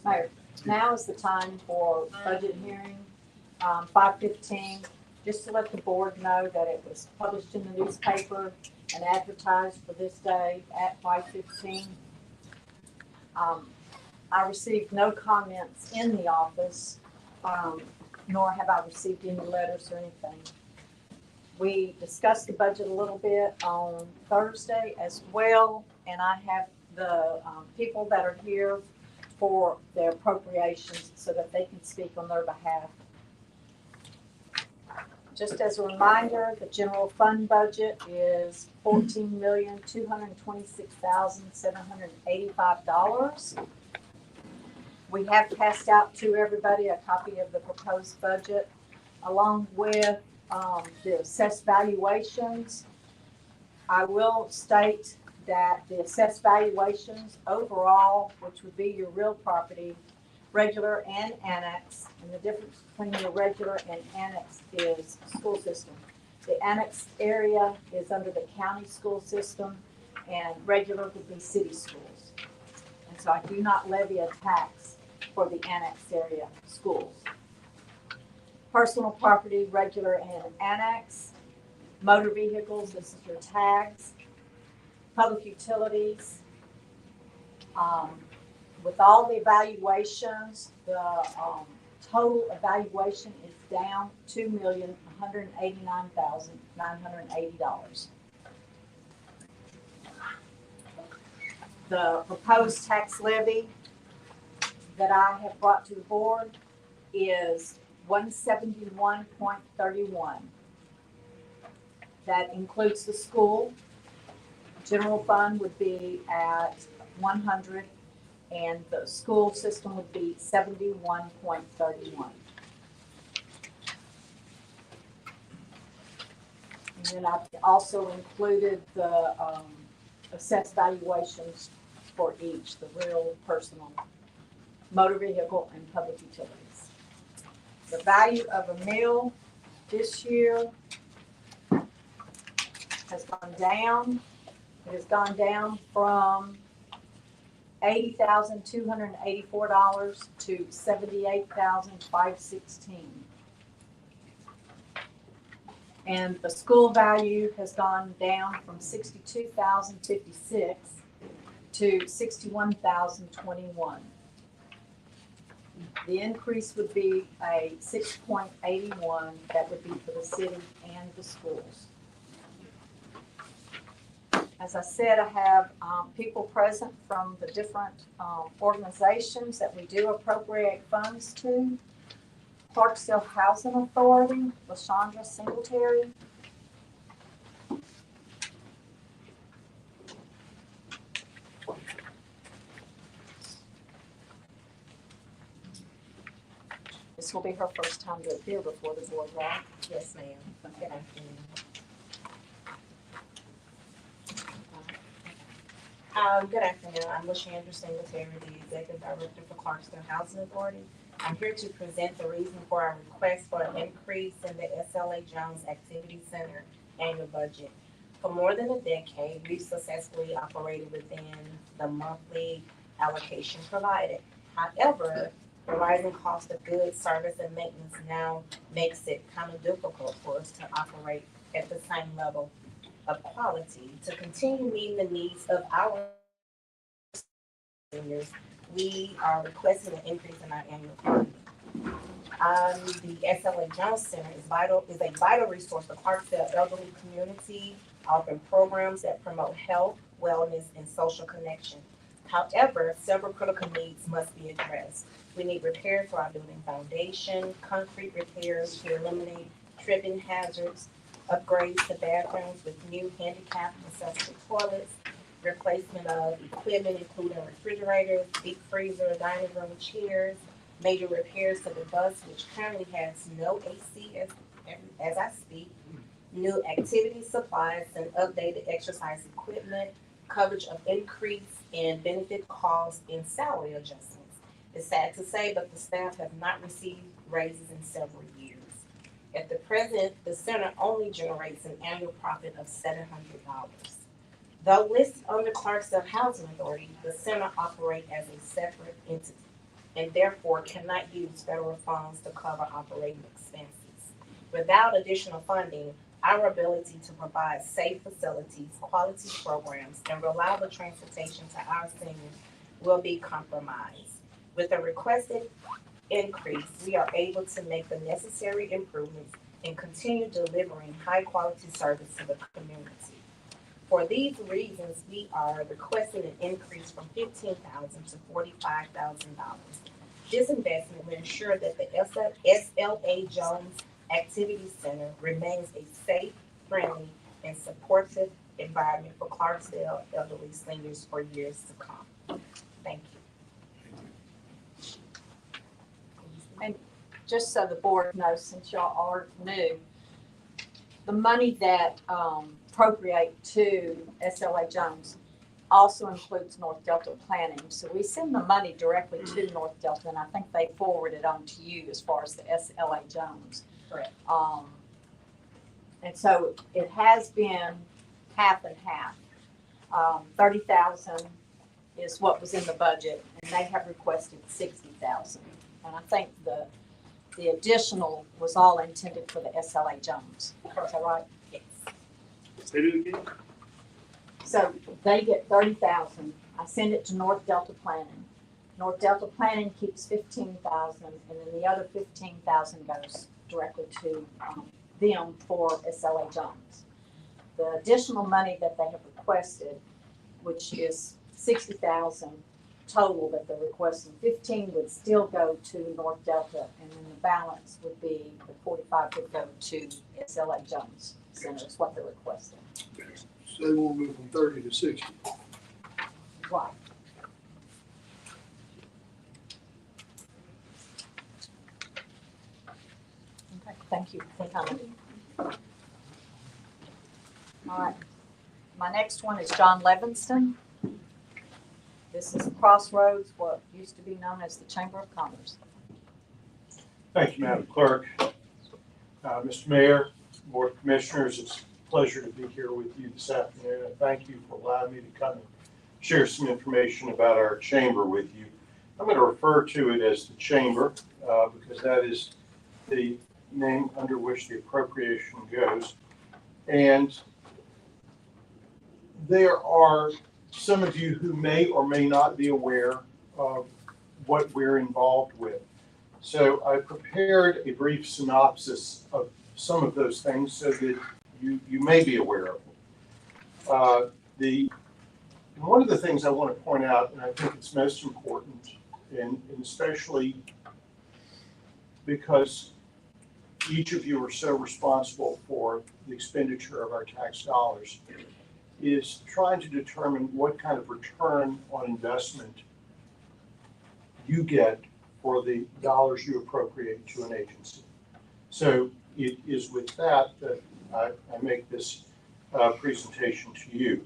Mayor, now is the time for budget hearing, 5:15. Just to let the board know that it was published in the newspaper and advertised for this day at 5:15. I received no comments in the office, nor have I received any letters or anything. We discussed the budget a little bit on Thursday as well, and I have the people that are here for their appropriations so that they can speak on their behalf. Just as a reminder, the general fund budget is $14,226,785. We have passed out to everybody a copy of the proposed budget along with the assessed valuations. I will state that the assessed valuations overall, which would be your real property, regular and annex, and the difference between your regular and annex is school system. The annex area is under the county school system, and regular would be city schools. And so I do not levy a tax for the annex area schools. Personal property, regular and annex. Motor vehicles, this is your tags. Public utilities. With all the evaluations, the total evaluation is down $2,189,980. The proposed tax levy that I have brought to the board is 171.31. That includes the school. General fund would be at 100, and the school system would be 71.31. And then I've also included the assessed valuations for each, the real, personal, motor vehicle, and public utilities. The value of a meal this year has gone down. It has gone down from $80,284 to $78,516. And the school value has gone down from $62,056 to $61,021. The increase would be a 6.81. That would be for the city and the schools. As I said, I have people present from the different organizations that we do appropriate funds to. Clarksville Housing Authority, LaShondra Singletary. This will be her first time to appear before the board, right? Yes, ma'am. Good afternoon. Good afternoon. I'm LaShondra Singletary, the Executive Director for Clarksville Housing Authority. I'm here to present the reason for our request for an increase in the SLA Jones Activity Center annual budget. For more than a decade, we've successfully operated within the monthly allocation provided. However, the rising cost of goods, service, and maintenance now makes it kind of difficult for us to operate at the same level of quality. To continue meeting the needs of our seniors, we are requesting an increase in our annual funding. The SLA Jones Center is a vital resource for Clarksville elderly community, offering programs that promote health, wellness, and social connection. However, several critical needs must be addressed. We need repairs for our building foundation, concrete repairs to eliminate tripping hazards, upgrades to bathrooms with new handicap accessible toilets, replacement of equipment including refrigerators, deep freezer, dining room chairs, major repairs to the bus, which currently has no AC as I speak, new activity supplies and updated exercise equipment, coverage of increase in benefit costs and salary adjustments. It's sad to say, but the staff have not received raises in several years. At the present, the center only generates an annual profit of $700. Though listed under Clarksdale Housing Authority, the center operates as a separate entity and therefore cannot use federal funds to cover operating expenses. Without additional funding, our ability to provide safe facilities, quality programs, and reliable transportation to our seniors will be compromised. With the requested increase, we are able to make the necessary improvements and continue delivering high-quality service to the community. For these reasons, we are requesting an increase from $15,000 to $45,000. This investment will ensure that the SLA Jones Activity Center remains a safe, friendly, and supportive environment for Clarksdale elderly seniors for years to come. Thank you. Just so the board knows, since y'all are new, the money that appropriate to SLA Jones also includes North Delta Planning. So we send the money directly to North Delta, and I think they forward it on to you as far as the SLA Jones. Correct. And so it has been half and half. 30,000 is what was in the budget, and they have requested 60,000. And I think the additional was all intended for the SLA Jones. Is that right? Yes. Say it again. So they get 30,000. I send it to North Delta Planning. North Delta Planning keeps 15,000, and then the other 15,000 goes directly to them for SLA Jones. The additional money that they have requested, which is 60,000 total that they're requesting, 15 would still go to North Delta, and then the balance would be, the 45 would go to SLA Jones Center is what they're requesting. So they won't move from 30 to 60. Right. Okay, thank you for coming. All right. My next one is John Levingston. This is Crossroads, what used to be known as the Chamber of Commerce. Thank you, Madam Clerk. Mr. Mayor, Board of Commissioners, it's a pleasure to be here with you this afternoon, and thank you for allowing me to come and share some information about our chamber with you. I'm going to refer to it as the chamber because that is the name under which the appropriation goes. And there are some of you who may or may not be aware of what we're involved with. So I prepared a brief synopsis of some of those things so that you may be aware of them. One of the things I want to point out, and I think it's most important, and especially because each of you are so responsible for the expenditure of our tax dollars, is trying to determine what kind of return on investment you get for the dollars you appropriate to an agency. So it is with that I make this presentation to you.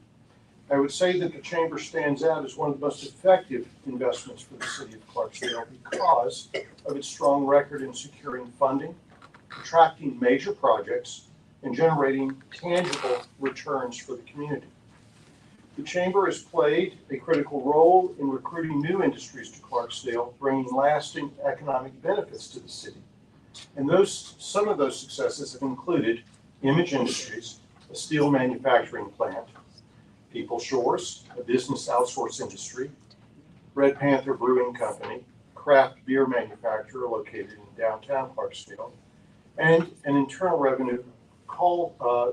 I would say that the Chamber stands out as one of the most effective investments for the city of Clarksdale because of its strong record in securing funding, attracting major projects, and generating tangible returns for the community. The Chamber has played a critical role in recruiting new industries to Clarksdale, bringing lasting economic benefits to the city. And some of those successes have included Image Industries, a steel manufacturing plant, People Shores, a business outsource industry, Red Panther Brewing Company, craft beer manufacturer located in downtown Clarksdale, and an Internal Revenue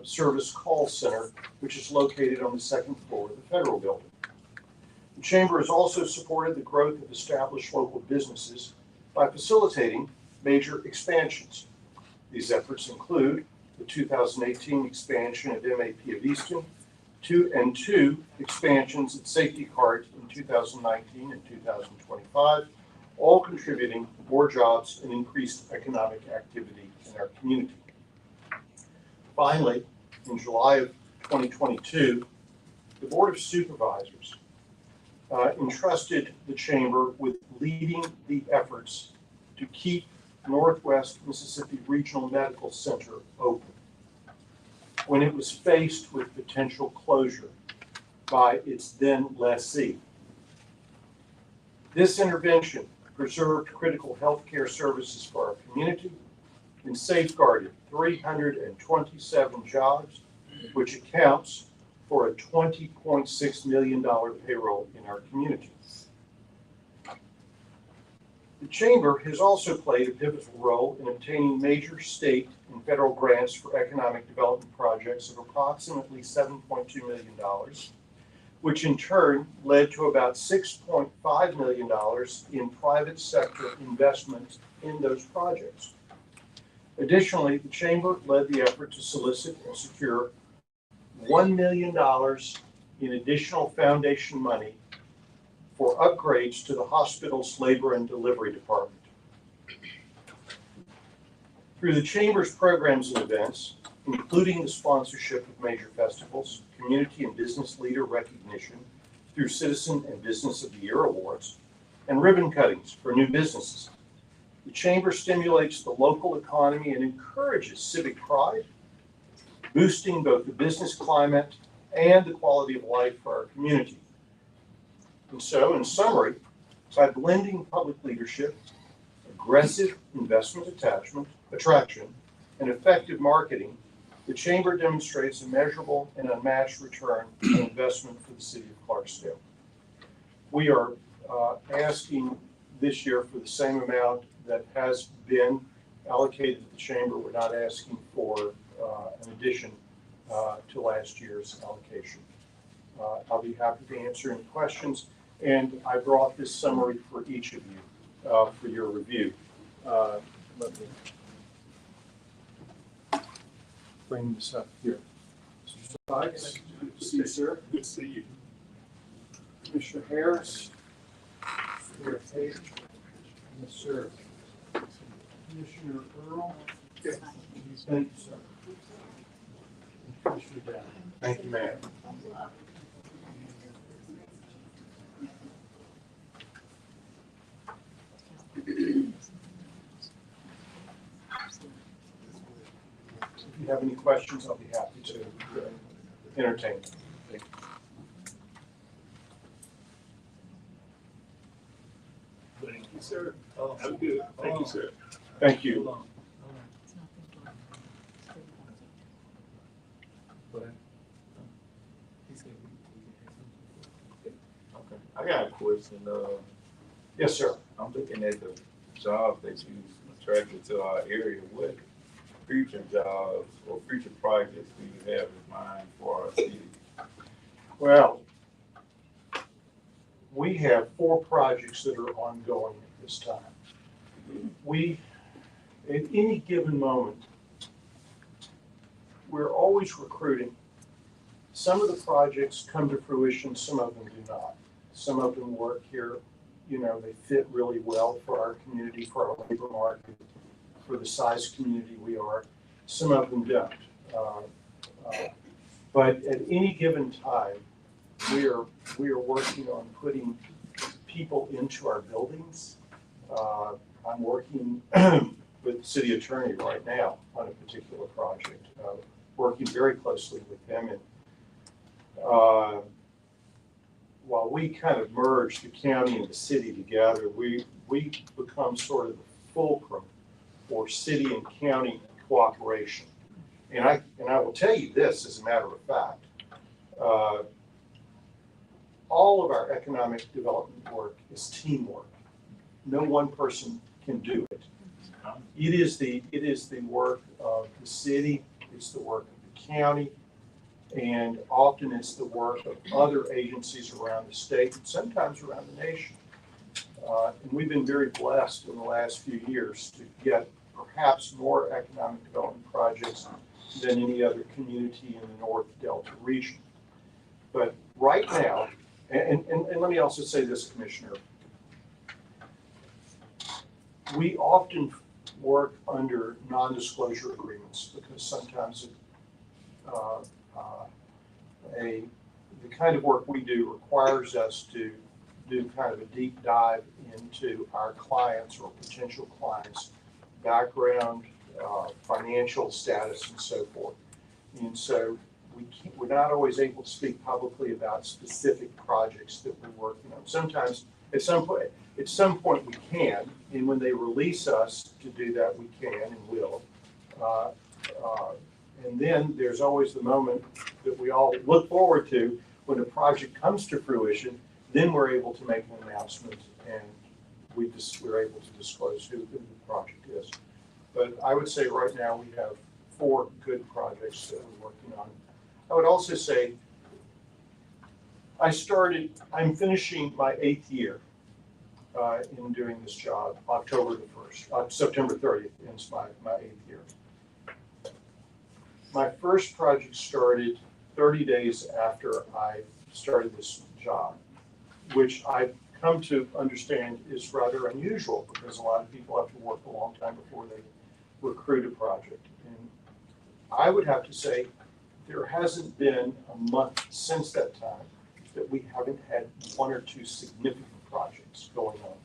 service call center, which is located on the second floor of the Federal Building. The Chamber has also supported the growth of established local businesses by facilitating major expansions. These efforts include the 2018 expansion of MAP of Easton, two expansions at Safety Cart in 2019 and 2025, all contributing to more jobs and increased economic activity in our community. Finally, in July of 2022, the Board of Supervisors entrusted the Chamber with leading the efforts to keep Northwest Mississippi Regional Medical Center open when it was faced with potential closure by its then lessee. This intervention preserved critical healthcare services for our community and safeguarded 327 jobs, which accounts for a $20.6 million payroll in our community. The Chamber has also played a pivotal role in obtaining major state and federal grants for economic development projects of approximately $7.2 million, which in turn led to about $6.5 million in private sector investments in those projects. Additionally, the Chamber led the effort to solicit and secure $1 million in additional foundation money for upgrades to the hospital's labor and delivery department. Through the Chamber's programs and events, including the sponsorship of major festivals, community and business leader recognition through Citizen and Business of the Year awards, and ribbon cuttings for new businesses, the Chamber stimulates the local economy and encourages civic pride, boosting both the business climate and the quality of life for our community. And so, in summary, by blending public leadership, aggressive investment attraction, and effective marketing, the Chamber demonstrates a measurable and unmatched return on investment for the city of Clarksdale. We are asking this year for the same amount that has been allocated to the Chamber. We're not asking for an addition to last year's allocation. I'll be happy to answer any questions, and I brought this summary for each of you for your review. Let me bring this up here. Mr. Sykes, good to see you, sir. Good to see you. Commissioner Harris. Yes, sir. Commissioner Earl. Yes. Thank you, sir. Commissioner Brown. Thank you, ma'am. If you have any questions, I'll be happy to entertain. Thank you. Thank you, sir. Have a good. Thank you, sir. Thank you. Okay, I got a question. Yes, sir. I'm looking at the jobs that you attracted to our area. What future jobs or future projects do you have in mind for our city? Well, we have 4 projects that are ongoing at this time. We, at any given moment, we're always recruiting. Some of the projects come to fruition, some of them do not. Some of them work here, you know, they fit really well for our community, for our labor market, for the size community we are. Some of them don't. But at any given time, we are working on putting people into our buildings. I'm working with the city attorney right now on a particular project, working very closely with them. And while we kind of merge the county and the city together, we become sort of the fulcrum for city and county cooperation. And I will tell you this as a matter of fact, all of our economic development work is teamwork. No one person can do it. It is the work of the city, it's the work of the county, and often it's the work of other agencies around the state and sometimes around the nation. And we've been very blessed in the last few years to get perhaps more economic development projects than any other community in the North Delta region. But right now, and let me also say this, Commissioner, we often work under non-disclosure agreements because sometimes the kind of work we do requires us to do kind of a deep dive into our clients or potential clients' background, financial status, and so forth. And so we're not always able to speak publicly about specific projects that we're working on. Sometimes, at some point we can, and when they release us to do that, we can and will. And then there's always the moment that we all look forward to when a project comes to fruition, then we're able to make an announcement and we're able to disclose who the project is. But I would say right now we have 4 good projects that we're working on. I would also say I'm finishing my 8th year in doing this job, September 30th ends my 8th year. My first project started 30 days after I started this job, which I've come to understand is rather unusual because a lot of people have to work a long time before they recruit a project. And I would have to say there hasn't been a month since that time that we haven't had 1 or 2 significant projects going on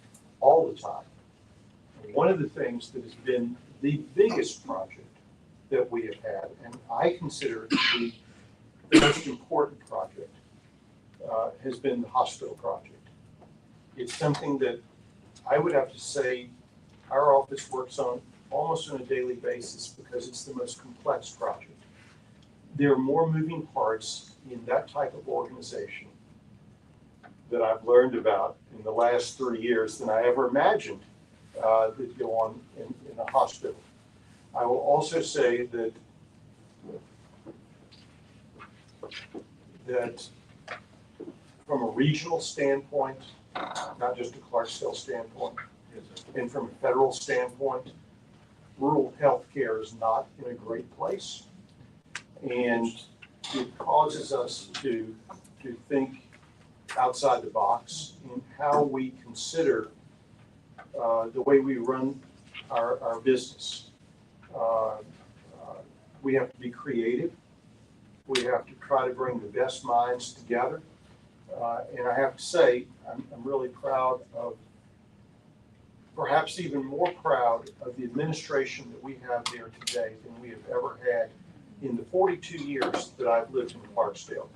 all the time. And one of the things that has been the biggest project that we have had, and I consider it to be the most important project, has been the hospital project. It's something that I would have to say our office works on almost on a daily basis because it's the most complex project. There are more moving parts in that type of organization that I've learned about in the last 3 years than I ever imagined that go on in a hospital. I will also say that from a regional standpoint, not just a Clarksdale standpoint, and from a federal standpoint, rural healthcare is not in a great place. And it causes us to think outside the box in how we consider the way we run our business. We have to be creative. We have to try to bring the best minds together. And I have to say, I'm really proud of, perhaps even more proud of the administration that we have there today than we have ever had in the 42 years that I've lived in Clarksdale.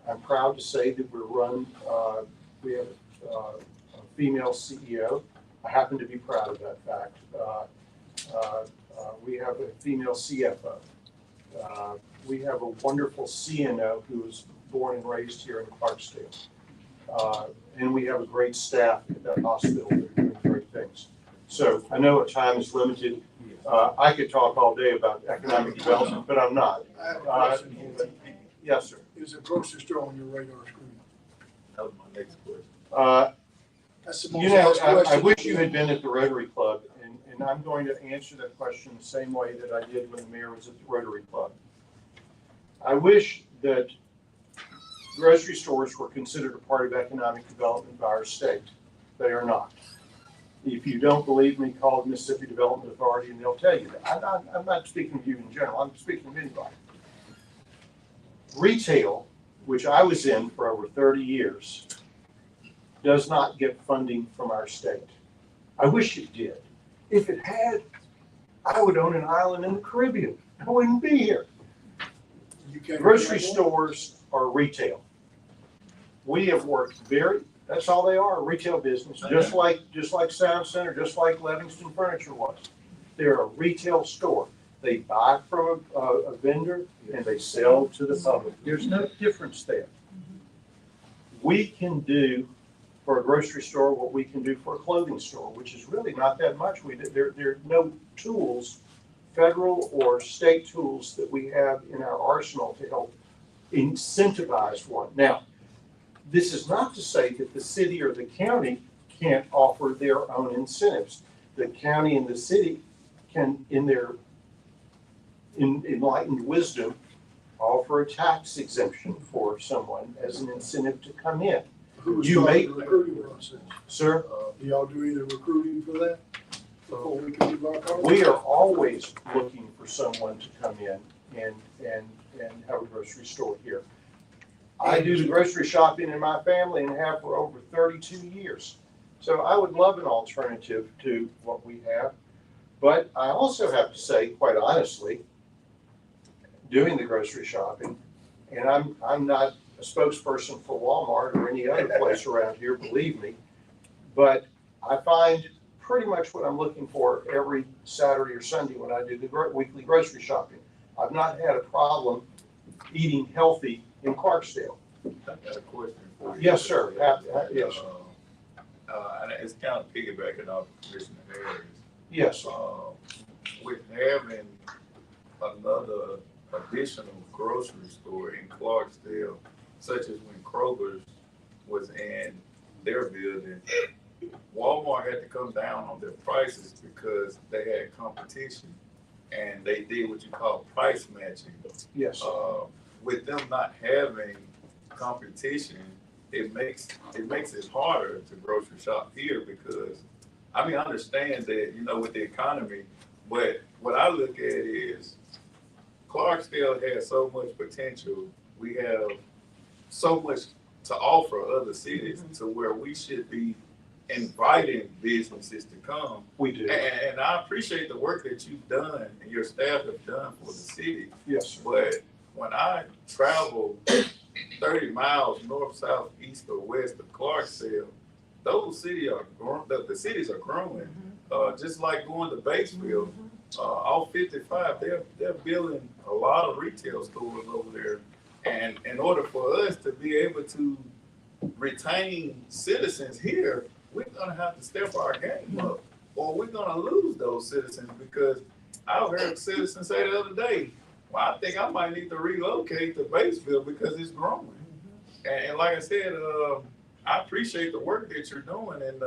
I'm proud to say that we have a female CEO. I happen to be proud of that fact. We have a female CFO. We have a wonderful CNO who was born and raised here in Clarksdale. And we have a great staff at that hospital that are doing great things. So I know our time is limited. I could talk all day about economic development, but I'm not. I have a question. Yes, sir. Is a grocery store on your radar screen? That was my next question. That's the You most know, asked I question. wish you had been at the Rotary Club, and I'm going to answer that question the same way that I did when the mayor was at the Rotary Club. I wish that grocery stores were considered a part of economic development by our state. They are not. If you don't believe me, call the Mississippi Development Authority and they'll tell you that. I'm not speaking of you in general, I'm speaking of anybody. Retail, which I was in for over 30 years, does not get funding from our state. I wish it did. If it had, I would own an island in the Caribbean. I wouldn't be here. You can't- Grocery stores are retail. We have worked that's all they are, a retail business, just like Sound Center, just like Livingston Furniture was. They're a retail store. They buy from a vendor and they sell to the public. There's no difference there. We can do for a grocery store what we can do for a clothing store, which is really not that much. There are no tools, federal or state tools that we have in our arsenal to help incentivize one. Now, this is not to say that the city or the county can't offer their own incentives. The county and the city can, in their enlightened wisdom, offer a tax exemption for someone as an incentive to come in. Who You started make- the recruiting process? Sir, Do y'all do any recruiting for that? Before we can do our part? we are always looking for someone to come in and have a grocery store here. I do the grocery shopping in my family and have for over 32 years. So I would love an alternative to what we have. But I also have to say, quite honestly, doing the grocery shopping. And I'm not a spokesperson for Walmart or any other place around here, believe me. But I find pretty much what I'm looking for every Saturday or Sunday when I do the weekly grocery shopping. I've not had a problem eating healthy in Clarksdale. I got a question for you. Yes, sir. Yes, And it's kind of piggybacking off of Commissioner Harris. yes. With having another additional grocery store in Clarksdale, such as when Kroger's was in their building, Walmart had to come down on their prices because they had competition and they did what you call price matching. Yes. With them not having competition, it makes it harder to grocery shop here because, I mean, I understand that, you know, with the economy, but what I look at is Clarksdale has so much potential. We have so much to offer other cities to where we should be inviting businesses to come. We do. And I appreciate the work that you've done and your staff have done for the city. Yes, sir. But when I travel 30 miles north, south, east, or west of Clarksdale, those cities are growing. The cities are growing. Just like going to Batesville, off 55, they're building a lot of retail stores over there. And in order for us to be able to retain citizens here, we're gonna have to step our game up, or we're gonna lose those citizens. Because I heard citizens say the other day, well, I think I might need to relocate to Batesville because it's growing. And like I said, I appreciate the work that you're doing. And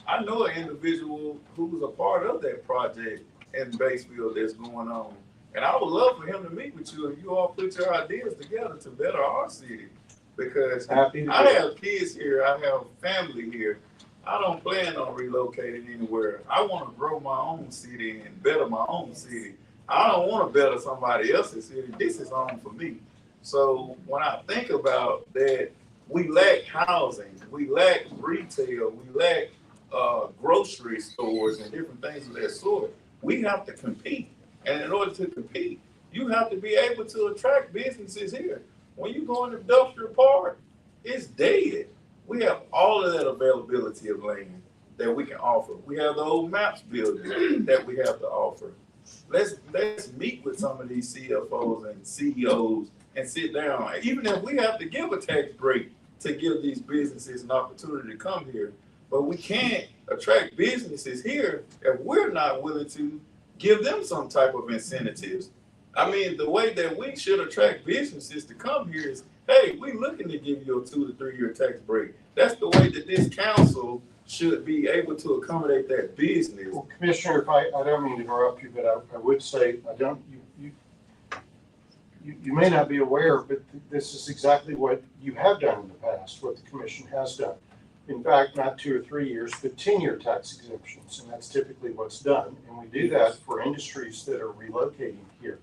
I know an individual who's a part of that project in Batesville that's going on. And I would love for him to meet with you and you all put your ideas together to better our city. Because Happy to I do it. have kids here, I have family here. I don't plan on relocating anywhere. I want to grow my own city and better my own city. I don't want to better somebody else's city. This is home for me. So when I think about that, we lack housing, we lack retail, we lack grocery stores and different things of that sort. We have to compete. And in order to compete, you have to be able to attract businesses here. When you go in the industrial park, it's dead. We have all of that availability of land that we can offer. We have the old MAPS building that we have to offer. Let's meet with some of these CFOs and CEOs and sit down. Even if we have to give a tax break to give these businesses an opportunity to come here, but we can't attract businesses here if we're not willing to give them some type of incentives. I mean, the way that we should attract businesses to come here is, hey, we're looking to give you a 2 to 3 year tax break. That's the way that this council should be able to accommodate that business. Well, Commissioner, if I don't mean to interrupt you, but I would say, you may not be aware, but this is exactly what you have done in the past, what the commission has done. In fact, not 2 or 3 years, but 10-year tax exemptions, and that's typically what's done. And we do that for industries that are relocating here.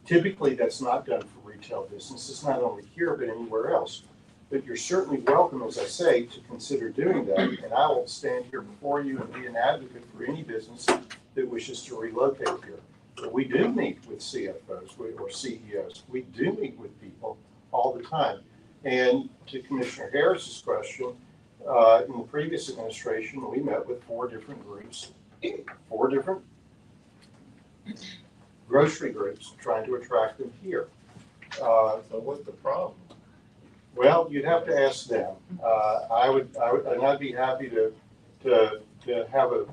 Typically, that's not done for retail businesses, not only here, but anywhere else. But you're certainly welcome, as I say, to consider doing that. And I will stand here before you and be an advocate for any business that wishes to relocate here. But we do meet with CFOs or CEOs. We do meet with people all the time. And to Commissioner Harris's question, in the previous administration, we met with 4 different groups, 4 different grocery groups, trying to attract them here. So what's the problem? Well, you'd have to ask them. And I'd be happy to have a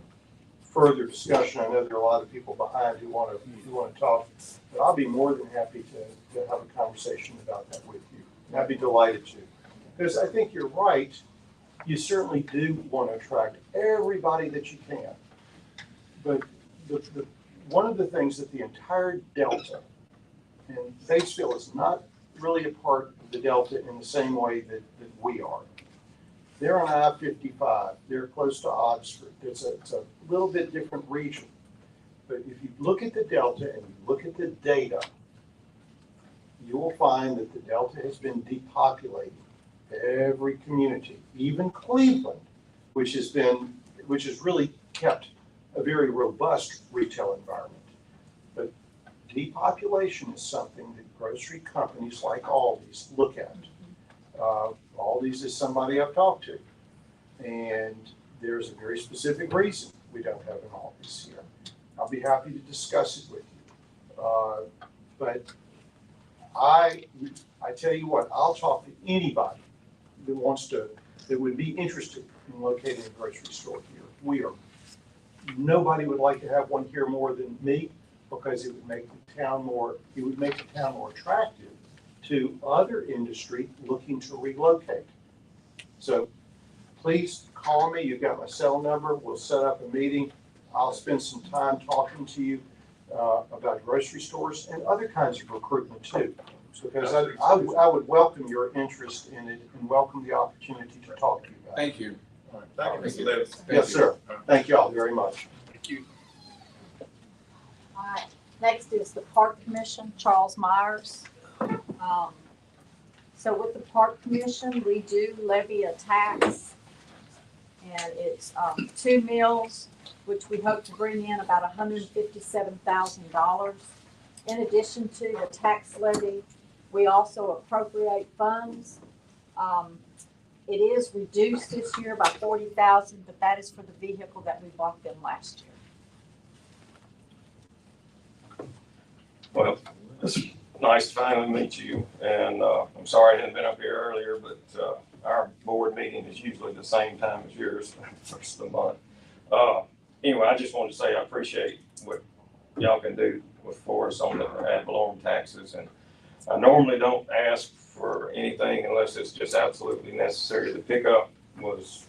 further discussion. I know there are a lot of people behind who want to talk, but I'll be more than happy to have a conversation about that with you. And I'd be delighted to. Because I think you're right. You certainly do want to attract everybody that you can. But one of the things that the entire Delta, and Batesville is not really a part of the Delta in the same way that we are. They're on I-55. They're close to Oxford. It's a little bit different region. But if you look at the Delta and you look at the data, you will find that the Delta has been depopulating every community, even Cleveland, which has really kept a very robust retail environment. But depopulation is something that grocery companies like Aldi's look at. Aldi's is somebody I've talked to, and there's a very specific reason we don't have an Aldi's here. I'll be happy to discuss it with you. But I tell you what, I'll talk to anybody that would be interested in locating a grocery store here. Nobody would like to have one here more than me, because it would make the town more attractive to other industry looking to relocate. So please call me. You've got my cell number. We'll set up a meeting. I'll spend some time talking to you about grocery stores and other kinds of recruitment too. Because I would welcome your interest in it and welcome the opportunity to talk to you about it. Thank you. All right, thank you, Mr. Levis. Yes, sir. Thank you all very much. Thank you. All right, next is the Park Commission, Charles Myers. So with the Park Commission, we do levy a tax, and it's 2 mills, which we hope to bring in about $157,000. In addition to the tax levy, we also appropriate funds. It is reduced this year by $40,000, but that is for the vehicle that we bought them last year. Well, it's nice to finally meet you, and I'm sorry I hadn't been up here earlier, but our board meeting is usually the same time as yours, first of the month. Anyway, I just wanted to say I appreciate what y'all can do for us on the ad valorem taxes, and I normally don't ask for anything unless it's just absolutely necessary. The pickup was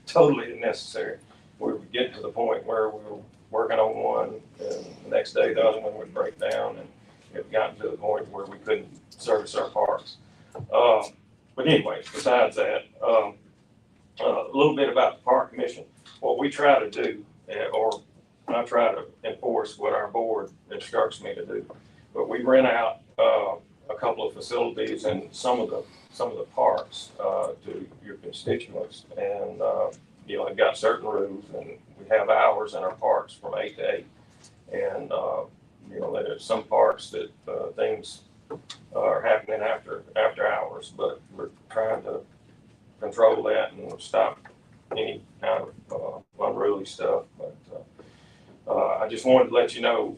totally necessary. We would get to the point where we were working on one, and the next day the other one would break down, and it gotten to the point where we couldn't service our parks. But anyways, besides that, a little bit about the Park Commission. What we try to do, or I try to enforce what our board instructs me to do, but we rent out a couple of facilities in some of the parks to your constituents, and they've got certain rules, and we have hours in our parks from 8 to 8, and there's some parks that things are happening after hours, but we're trying to control that and stop any kind of unruly stuff. But I just wanted to let you know,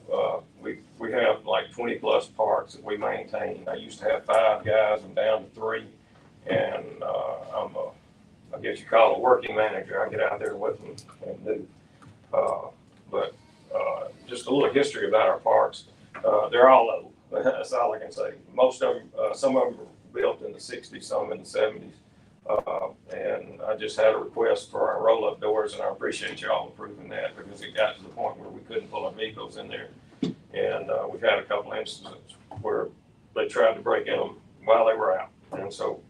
we have like 20 plus parks that we maintain. I used to have 5 guys, I'm down to 3, and I guess you call it a working manager. I get out there with them and do. But just a little history about our parks. They're all old. That's all I can say. Most of them, some of them were built in the 60s, some in the 70s. And I just had a request for our roll-up doors, and I appreciate y'all approving that, because it got to the point where we couldn't pull our vehicles in there. And we've had a couple of instances where they tried to break in them while they were out. And so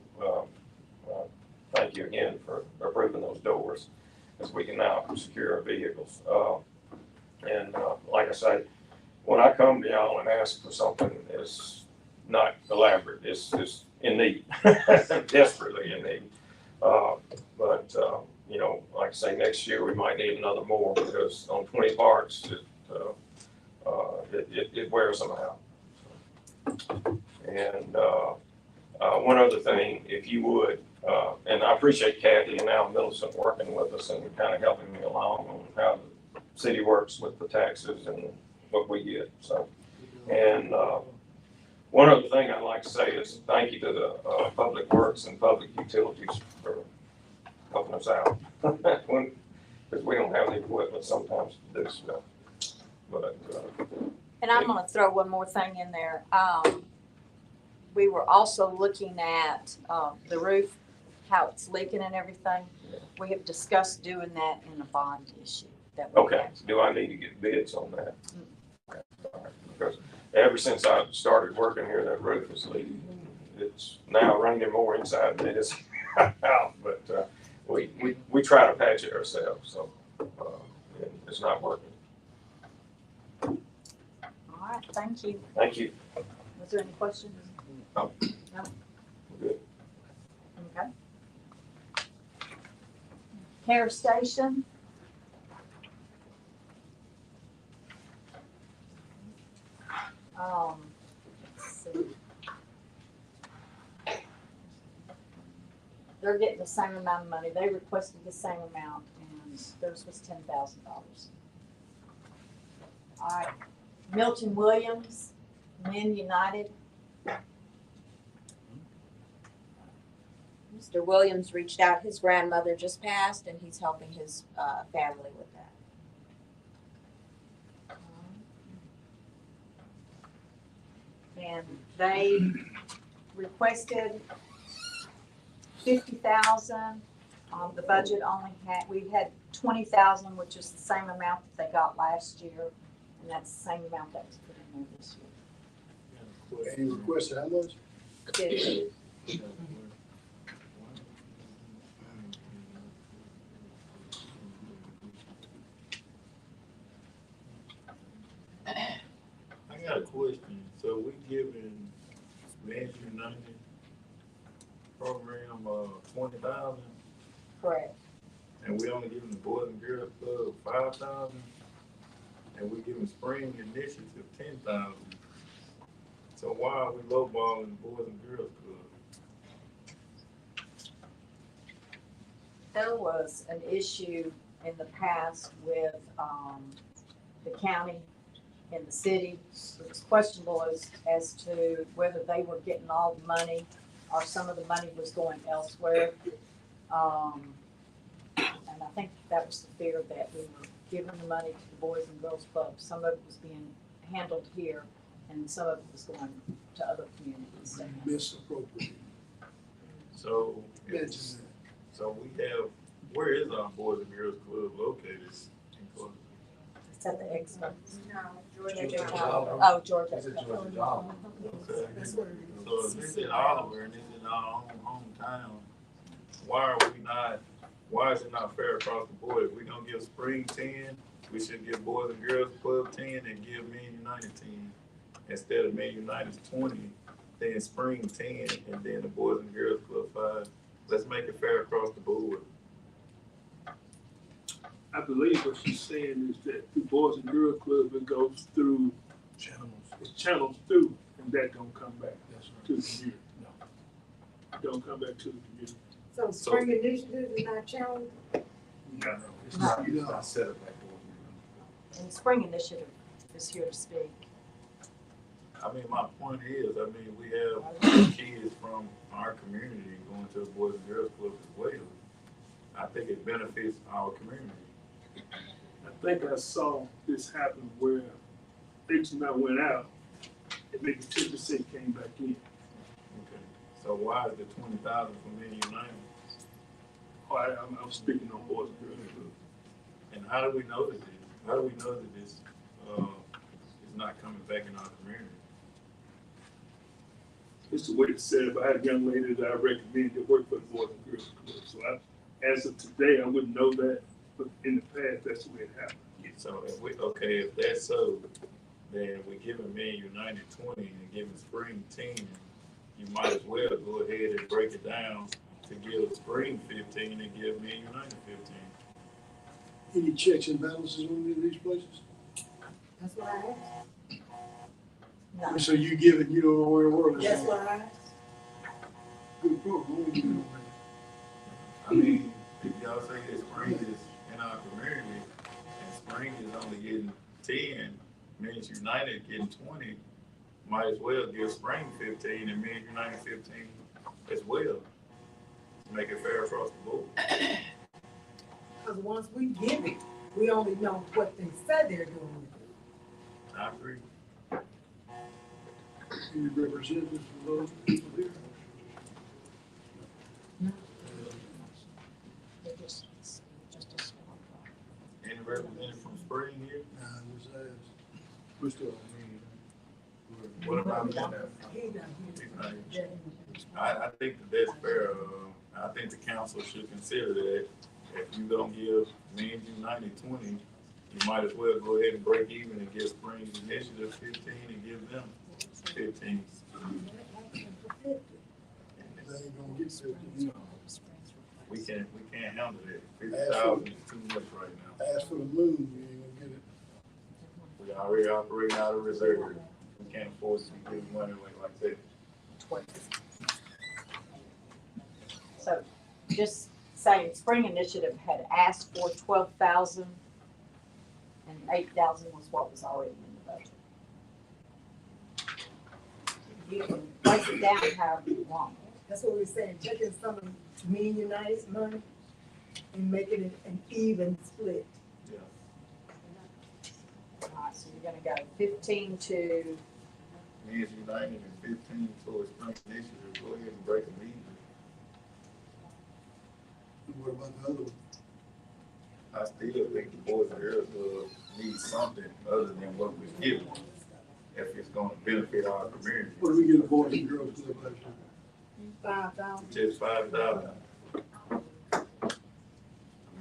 thank you again for approving those doors, as we can now secure our vehicles. Like I say, when I come to y'all and ask for something that's not elaborate, it's in need, desperately in need. But like I say, next year we might need another more, because on 20 parks, it wears them out. And one other thing, if you would, and I appreciate Kathy and Al Millicent working with us and kind of helping me along on how the city works with the taxes and what we get. So, and one other thing I'd like to say is thank you to the Public Works and Public Utilities for helping us out. Because we don't have the equipment sometimes to do stuff. But And I'm gonna throw one more thing in there. We were also looking at the roof, how it's leaking and everything. We have discussed doing that in a bond issue. That we okay, have. do I need to get bids on that? Okay. All right. Because ever since I started working here, that roof is leaking. It's now raining more inside than it is out, but we try to patch it ourselves, so it's not working. All right, thank you. Thank you. Was there any questions? No. No? Good. Okay. Care Station. Let's see. They're getting the same amount of money. They requested the same amount and theirs was $10,000. All right, Milton Williams, Men United. Mr. Williams reached out, his grandmother just passed, and he's helping his family with that. And they requested 50,000. The budget only we had 20,000, which is the same amount that they got last year, and that's the same amount that was put in there this year. And he requested how much? I got a question. So we giving Men's United program, 20,000, Correct. and we only giving the Boys and Girls Club 5,000, and we giving Spring Initiative 10,000. So why are we lowballing the Boys and Girls Club? There was an issue in the past with the county and the city. It was questionable as to whether they were getting all the money or some of the money was going elsewhere. And I think that was the fear that we were giving the money to the Boys and Girls Club. Some of it was being handled here and some of it was going to other communities. Misappropriated. So, Mention so we have, where is our Boys and Girls Club located? In Columbia? It's at the expo. Georgia. Oh, Georgia. Okay. So if this in Oliver and this in our own hometown, why is it not fair across the board? If we gonna give Spring 10, we should give Boys and Girls Club 10 and give Men United 10. Instead of Men United's 20, then Spring 10, and then the Boys and Girls Club 5. Let's make it fair across the board. I believe what she's saying is that the Boys and Girls Club, it goes through, it channels through, and that don't come back to the community. Don't come back to the community. So Spring Initiative is not challenged? No. It's not set up like And Spring Initiative is here to speak. I mean, my point is, we have kids from our community going to the Boys and Girls Club as well. I think it benefits our community. I think I saw this happen where X amount went out and maybe 10% came back in. Okay. So why is the 20,000 for Men United? Oh, I'm speaking on Boys and Girls Club. And how do we know that this is not coming back in our community? It's the way to set it. I had a young lady that I recommended that worked for the Boys and Girls Club. So as of today, I wouldn't know that, but in the past, that's the way it happened. So if that's so, then we're giving Men United 20 and giving Spring 10. You might as well go ahead and break it down to give Spring 15 and give Men United 15. Any checks and balances on any of these places? That's what I asked. No. So you give it, you don't know where the world is. That's what I asked. Good point. What would you do I mean, if y'all say that Spring is in our community and Spring is only getting 10, Men's United getting 20, might as well give Spring 15 and Men's United 15 as well. To make it fair across the board. Because once we give it, we only know what they said they're doing with it. I agree. Any representatives from those people here? They're just a small part. Any representative from Spring here? Nah, it was asked. We're still on What about He's not He's not here. here. I think that's fair. I think the council should consider that if you don't give Men's United 20, you might as well go ahead and break even and give Spring Initiative 15 and give them 15. They ain't gonna get 50. We can't handle that. 50,000 is too much right now. Ask for the moon, you ain't gonna get it. We already operating out of reserve. We can't afford to be giving money away like that. So just saying, Spring Initiative had asked for 12,000 and 8,000 was what was already in the budget. You can break it down however you want. That's what we're saying, taking some of Mean United's money and making it an even split. Yeah. All right, so you're gonna go 15 to, Men's United and 15 towards Spring Initiative, go ahead and break them even. And what about the other one? I still think the Boys and Girls Club needs something other than what we're giving, if it's gonna benefit our community. What do we get a Boys and Girls Club last year? 5,000. Just 5,000. I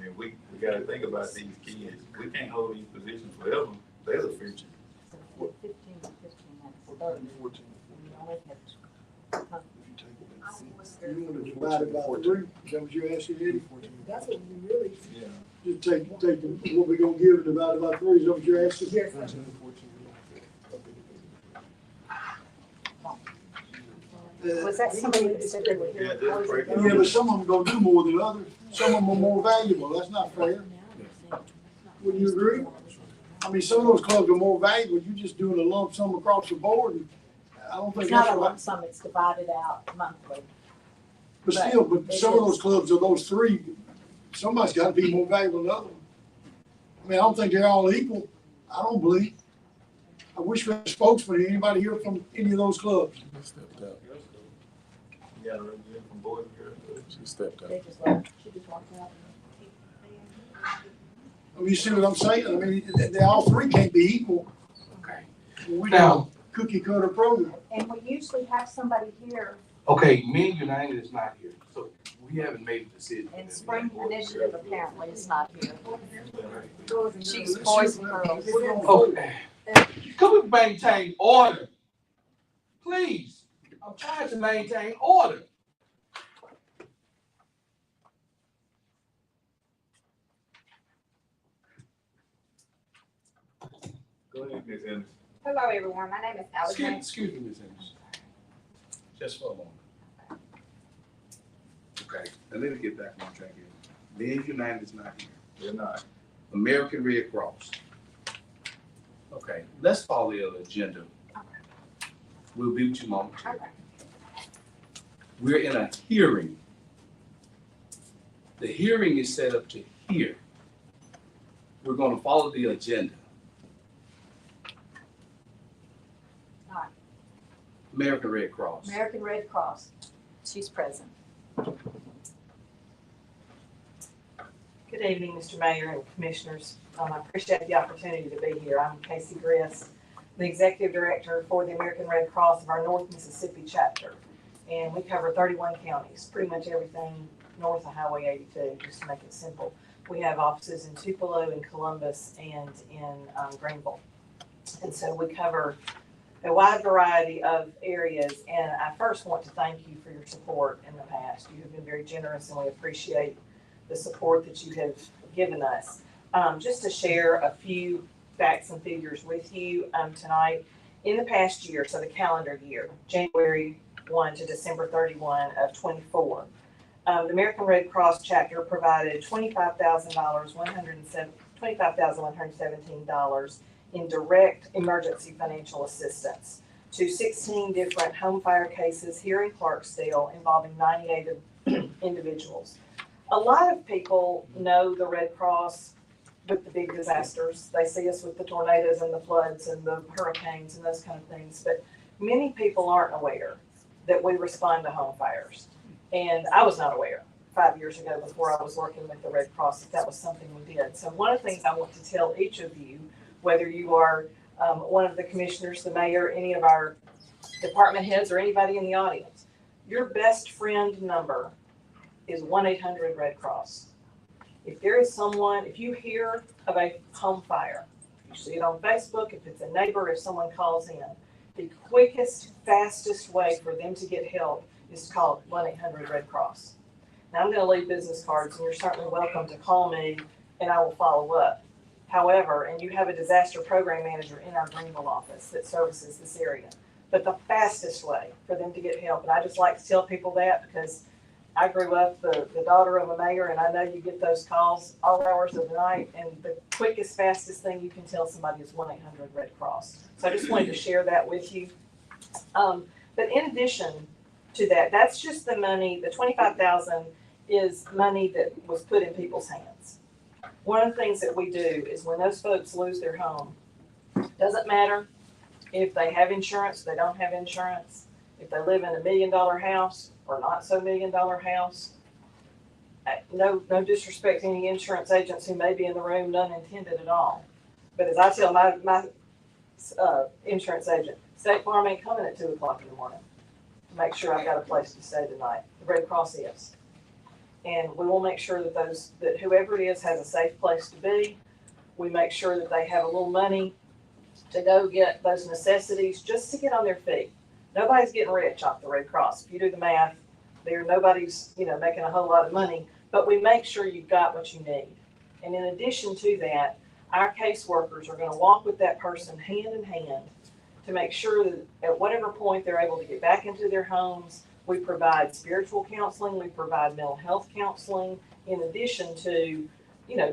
mean, we gotta think about these kids. We can't hold these positions forever. They're the future. 15 to 15, that's 30. 14. And you only have You want to divide it by 3? Is that what you're asking, Eddie? That's what we really, Yeah. Just take what we're gonna give and divide it by 3, is that what you're asking? yes, Was that somebody that said they were Yeah, here? just break it. Yeah, but some of them gonna do more than others. Some of them are more valuable. That's not fair. Wouldn't you agree? I mean, some of those clubs are more valuable. You're just doing a lump sum across the board. And I don't think It's that's not a lump right. sum, it's divided out monthly. But still, but some of those clubs of those 3, somebody's gotta be more valuable than others. I mean, I don't think they're all equal. I don't believe. I wish we had a spokesman, anybody here from any of those clubs. You gotta represent from Boys and Girls Club. They just left, she just walked out. I mean, you see what I'm saying? I mean, they all 3 can't be equal. Okay. We Now- don't cookie cutter program. And we usually have somebody here, Okay, Men United is not here, so we haven't made a decision. and Spring Initiative apparently is not here. Boys and She's Girls. boys and girls. Okay. Can we maintain order? Please, I'm trying to maintain order. Go ahead, Ms. Anderson. Hello, everyone. My name is Alexandra. Excuse me, Ms. Anderson. Just for a moment. Okay, now let me get back on track here. Men United is not here. They're not. American Red Cross. Okay, let's follow the agenda. We'll be with you momentarily. We're in a hearing. The hearing is set up to hear. We're gonna follow the agenda. Alright. American Red Cross. American Red Cross, she's present. Good evening, Mr. Mayor and Commissioners. I appreciate the opportunity to be here. I'm Casey Griss, the Executive Director for the American Red Cross of our North Mississippi chapter. And we cover 31 counties, pretty much everything north of Highway 82, just to make it simple. We have offices in Tupelo, in Columbus, and in Greenville. And so we cover a wide variety of areas. And I first want to thank you for your support in the past. You have been very generous, and we appreciate the support that you have given us. Just to share a few facts and figures with you tonight. In the past year, so the calendar year, January 1 to December 31 of 24, the American Red Cross chapter provided $25,117 in direct emergency financial assistance to 16 different home fire cases here in Clarksdale involving 98 individuals. A lot of people know the Red Cross with the big disasters. They see us with the tornadoes and the floods and the hurricanes and those kind of things. But many people aren't aware that we respond to home fires. And I was not aware 5 years ago before I was working with the Red Cross that was something we did. So one of the things I want to tell each of you, whether you are one of the commissioners, the mayor, any of our department heads, or anybody in the audience, your best friend number is 1-800-RED CROSS. If there is someone, if you hear of a home fire, you see it on Facebook, if it's a neighbor, if someone calls in, the quickest, fastest way for them to get help is to call 1-800-RED CROSS. Now I'm going to leave business cards, and you're certainly welcome to call me, and I will follow up. However, and you have a disaster program manager in our Greenville office that services this area. But the fastest way for them to get help, and I just like to tell people that because I grew up the daughter of a mayor, and I know you get those calls all hours of the night, and the quickest, fastest thing you can tell somebody is 1-800 Red Cross. So I just wanted to share that with you. But in addition to that, that's just the money, the $25,000 is money that was put in people's hands. One of the things that we do is when those folks lose their home, doesn't matter if they have insurance, they don't have insurance, if they live in a $1 million house or not so $1 million house. No disrespect to any insurance agents who may be in the room, none intended at all. But as I tell my insurance agent, State Farm ain't coming at 2 o'clock in the morning to make sure I've got a place to stay tonight. The Red Cross is. And we will make sure that whoever it is has a safe place to be. We make sure that they have a little money to go get those necessities just to get on their feet. Nobody's getting rich off the Red Cross. If you do the math, nobody's, making a whole lot of money, but we make sure you've got what you need. And in addition to that, our caseworkers are gonna walk with that person hand in hand to make sure that at whatever point they're able to get back into their homes. We provide spiritual counseling, we provide mental health counseling, in addition to,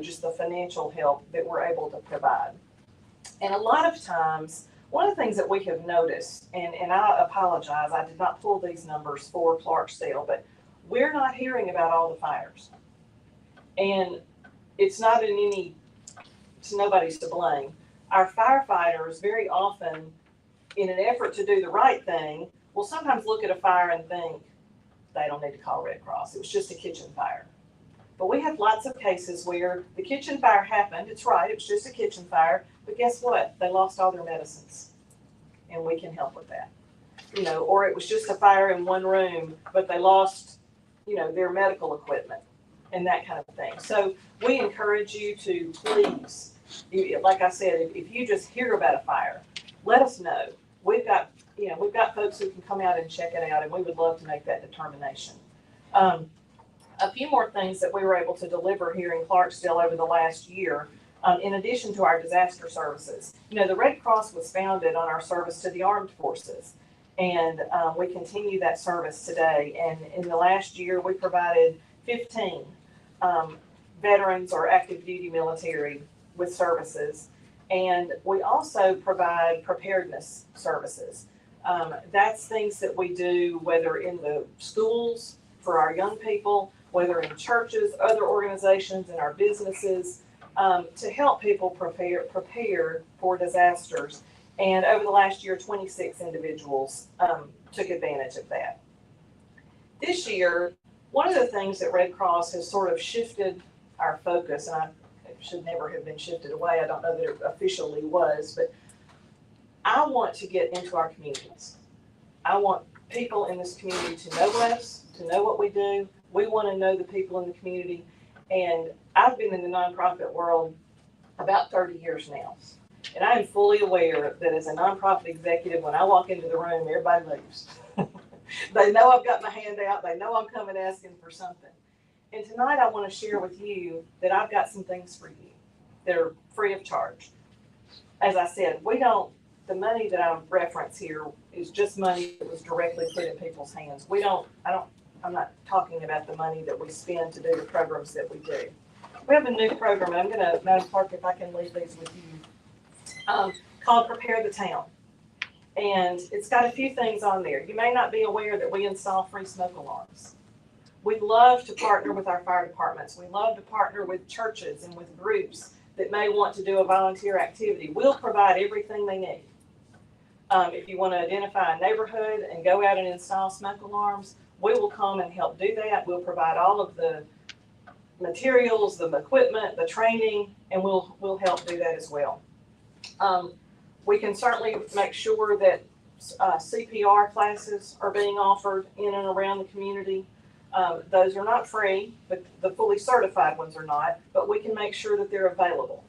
just the financial help that we're able to provide. And a lot of times, one of the things that we have noticed, and I apologize, I did not pull these numbers for Clarksdale, but we're not hearing about all the fires. And it's nobody's to blame. Our firefighters very often, in an effort to do the right thing, will sometimes look at a fire and think, they don't need to call Red Cross. It was just a kitchen fire. But we have lots of cases where the kitchen fire happened. It's right, it was just a kitchen fire. But guess what? They lost all their medicines. And we can help with that. Or it was just a fire in one room, but they lost, their medical equipment and that kind of thing. So we encourage you to please, like I said, if you just hear about a fire, let us know. We've got folks who can come out and check it out, and we would love to make that determination. A few more things that we were able to deliver here in Clarksdale over the last year, in addition to our disaster services. The Red Cross was founded on our service to the armed forces, and we continue that service today. And in the last year, we provided 15 veterans or active duty military with services. And we also provide preparedness services. That's things that we do, whether in the schools for our young people, whether in churches, other organizations, and our businesses, to help people prepare for disasters. And over the last year, 26 individuals took advantage of that. This year, one of the things that Red Cross has sort of shifted our focus, and it should never have been shifted away, I don't know that it officially was, but I want to get into our communities. I want people in this community to know us, to know what we do. We want to know the people in the community. And I've been in the nonprofit world about 30 years now. And I am fully aware that as a nonprofit executive, when I walk into the room, everybody leaves. They know I've got my hand out. They know I'm coming asking for something. And tonight I want to share with you that I've got some things for you that are free of charge. As I said, the money that I reference here is just money that was directly put in people's hands. I'm not talking about the money that we spend to do the programs that we do. We have a new program, and I'm gonna, Madam Clerk, if I can leave these with you, called Prepare the Town. And it's got a few things on there. You may not be aware that we install free smoke alarms. We love to partner with our fire departments. We love to partner with churches and with groups that may want to do a volunteer activity. We'll provide everything they need. If you want to identify a neighborhood and go out and install smoke alarms, we will come and help do that. We'll provide all of the materials, the equipment, the training, and we'll help do that as well. We can certainly make sure that CPR classes are being offered in and around the community. Those are not free, but the fully certified ones are not, but we can make sure that they're available.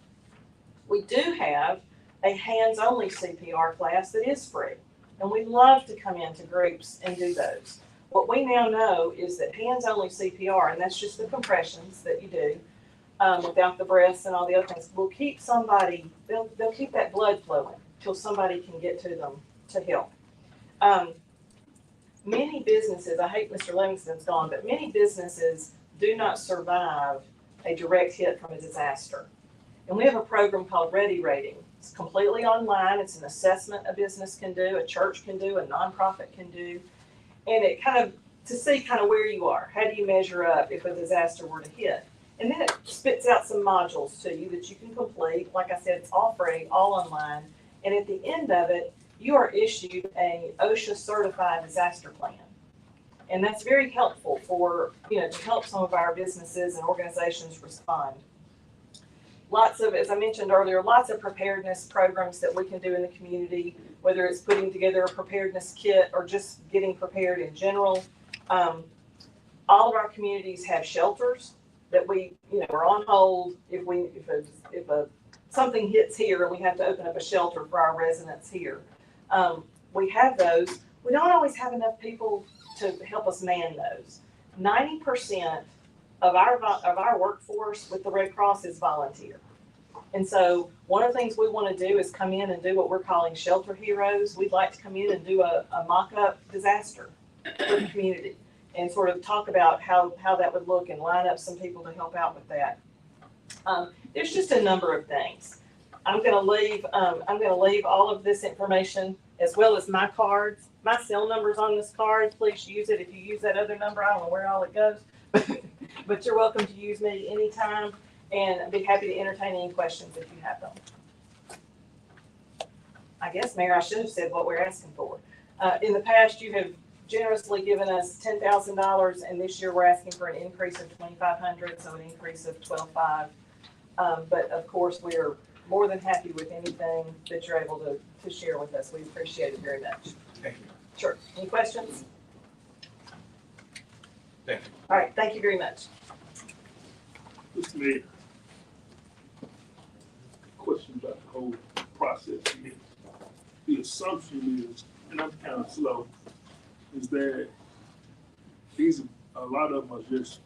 We do have a hands-only CPR class that is free, and we love to come into groups and do those. What we now know is that hands-only CPR, and that's just the compressions that you do, without the breaths and all the other things, will keep somebody, they'll keep that blood flowing till somebody can get to them to help. Many businesses, I hate Mr. Livingston's gone, but many businesses do not survive a direct hit from a disaster. And we have a program called Ready Rating. It's completely online. It's an assessment a business can do, a church can do, a nonprofit can do. And it kind of, to see kind of where you are. How do you measure up if a disaster were to hit? And then it spits out some modules to you that you can complete. Like I said, it's all free, all online. And at the end of it, you are issued a OSHA certified disaster plan. And that's very helpful for, to help some of our businesses and organizations respond. Lots of, as I mentioned earlier, lots of preparedness programs that we can do in the community, whether it's putting together a preparedness kit or just getting prepared in general. All of our communities have shelters that we, are on hold if something hits here and we have to open up a shelter for our residents here. We have those. We don't always have enough people to help us man those. 90% of our workforce with the Red Cross is volunteer. And so one of the things we want to do is come in and do what we're calling shelter heroes. We'd like to come in and do a mock-up disaster for the community and sort of talk about how that would look and line up some people to help out with that. There's just a number of things. I'm going to leave all of this information as well as my cards. My cell number's on this card. Please use it. If you use that other number, I don't know where all it goes, but you're welcome to use me anytime, and I'd be happy to entertain any questions if you have them. I guess, Mayor, I should have said what we're asking for. In the past, you have generously given us $10,000, and this year we're asking for an increase of $2,500, so an increase of $12,500. But of course, we are more than happy with anything that you're able to share with us. We appreciate it very much. Thank you. Sure. Any questions? Thank you. All right. Thank you very much. Mr. Mayor, question about the whole process here. The assumption is, and I'm kind of slow, is that a lot of them are just,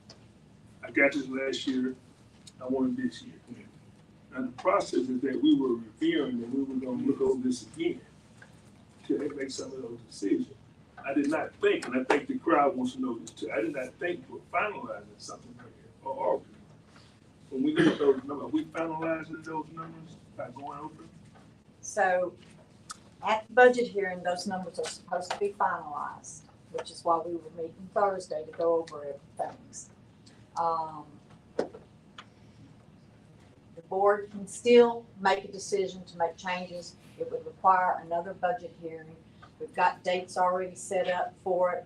I got this last year, I want it this year. And the process is that we were reviewing and we were going to look over this again to make some of those decisions. I did not think, and I think the crowd wants to know this too, I did not think we were finalizing something right here, or are we? When we look at those numbers, are we finalizing those numbers by going over them? So at the budget hearing, those numbers are supposed to be finalized, which is why we were meeting Thursday to go over things. The board can still make a decision to make changes. It would require another budget hearing. We've got dates already set up for it.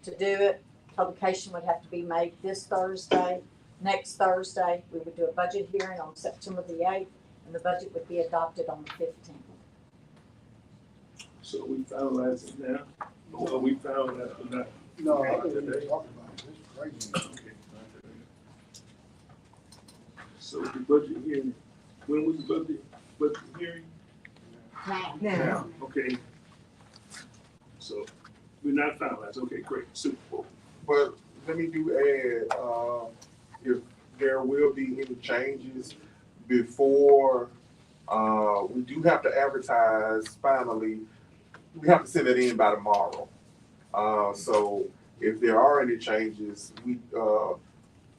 To do it, publication would have to be made this Thursday. Next Thursday, we would do a budget hearing on September the 8th, and the budget would be adopted on the 15th. So we finalize it now, or we finalize it now? No, I think we're talking about it. It's crazy. Okay. So the budget hearing, when was the budget hearing? Now. Okay. So we're not finalized. Okay, great, super. But let me add, if there will be any changes before, we do have to advertise finally. We have to send it in by tomorrow. So if there are any changes,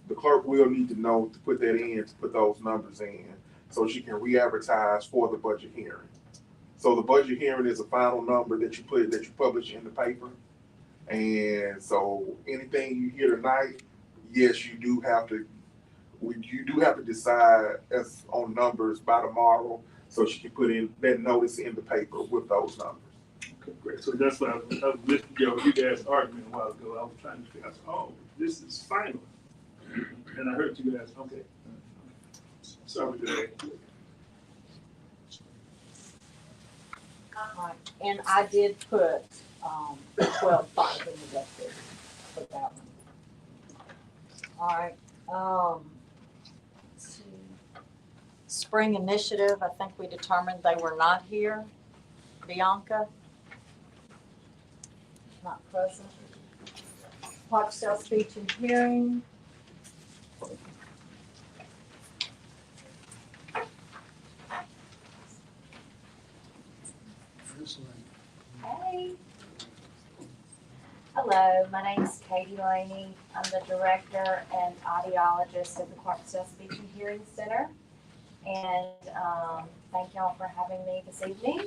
the clerk will need to know to put that in, to put those numbers in, so she can re-advertise for the budget hearing. So the budget hearing is a final number that you publish in the paper. And so anything you hear tonight, yes, you do have to decide as on numbers by tomorrow, so she can put in that notice in the paper with those numbers. Okay, great. So that's what I was listening to you guys arguing a while ago. I was trying to figure out, oh, this is final. And I heard you guys, okay. Sorry for that. Right. And I did put 12.5 in the budget for that one. All right. Let's see. Spring Initiative, I think we determined they were not here. Bianca? Not present. Clarksdale Speech and Hearing. Hey. Hello, my name is Katie Laney. I'm the director and audiologist at the Clarksdale Speech and Hearing Center. And thank y'all for having me this evening.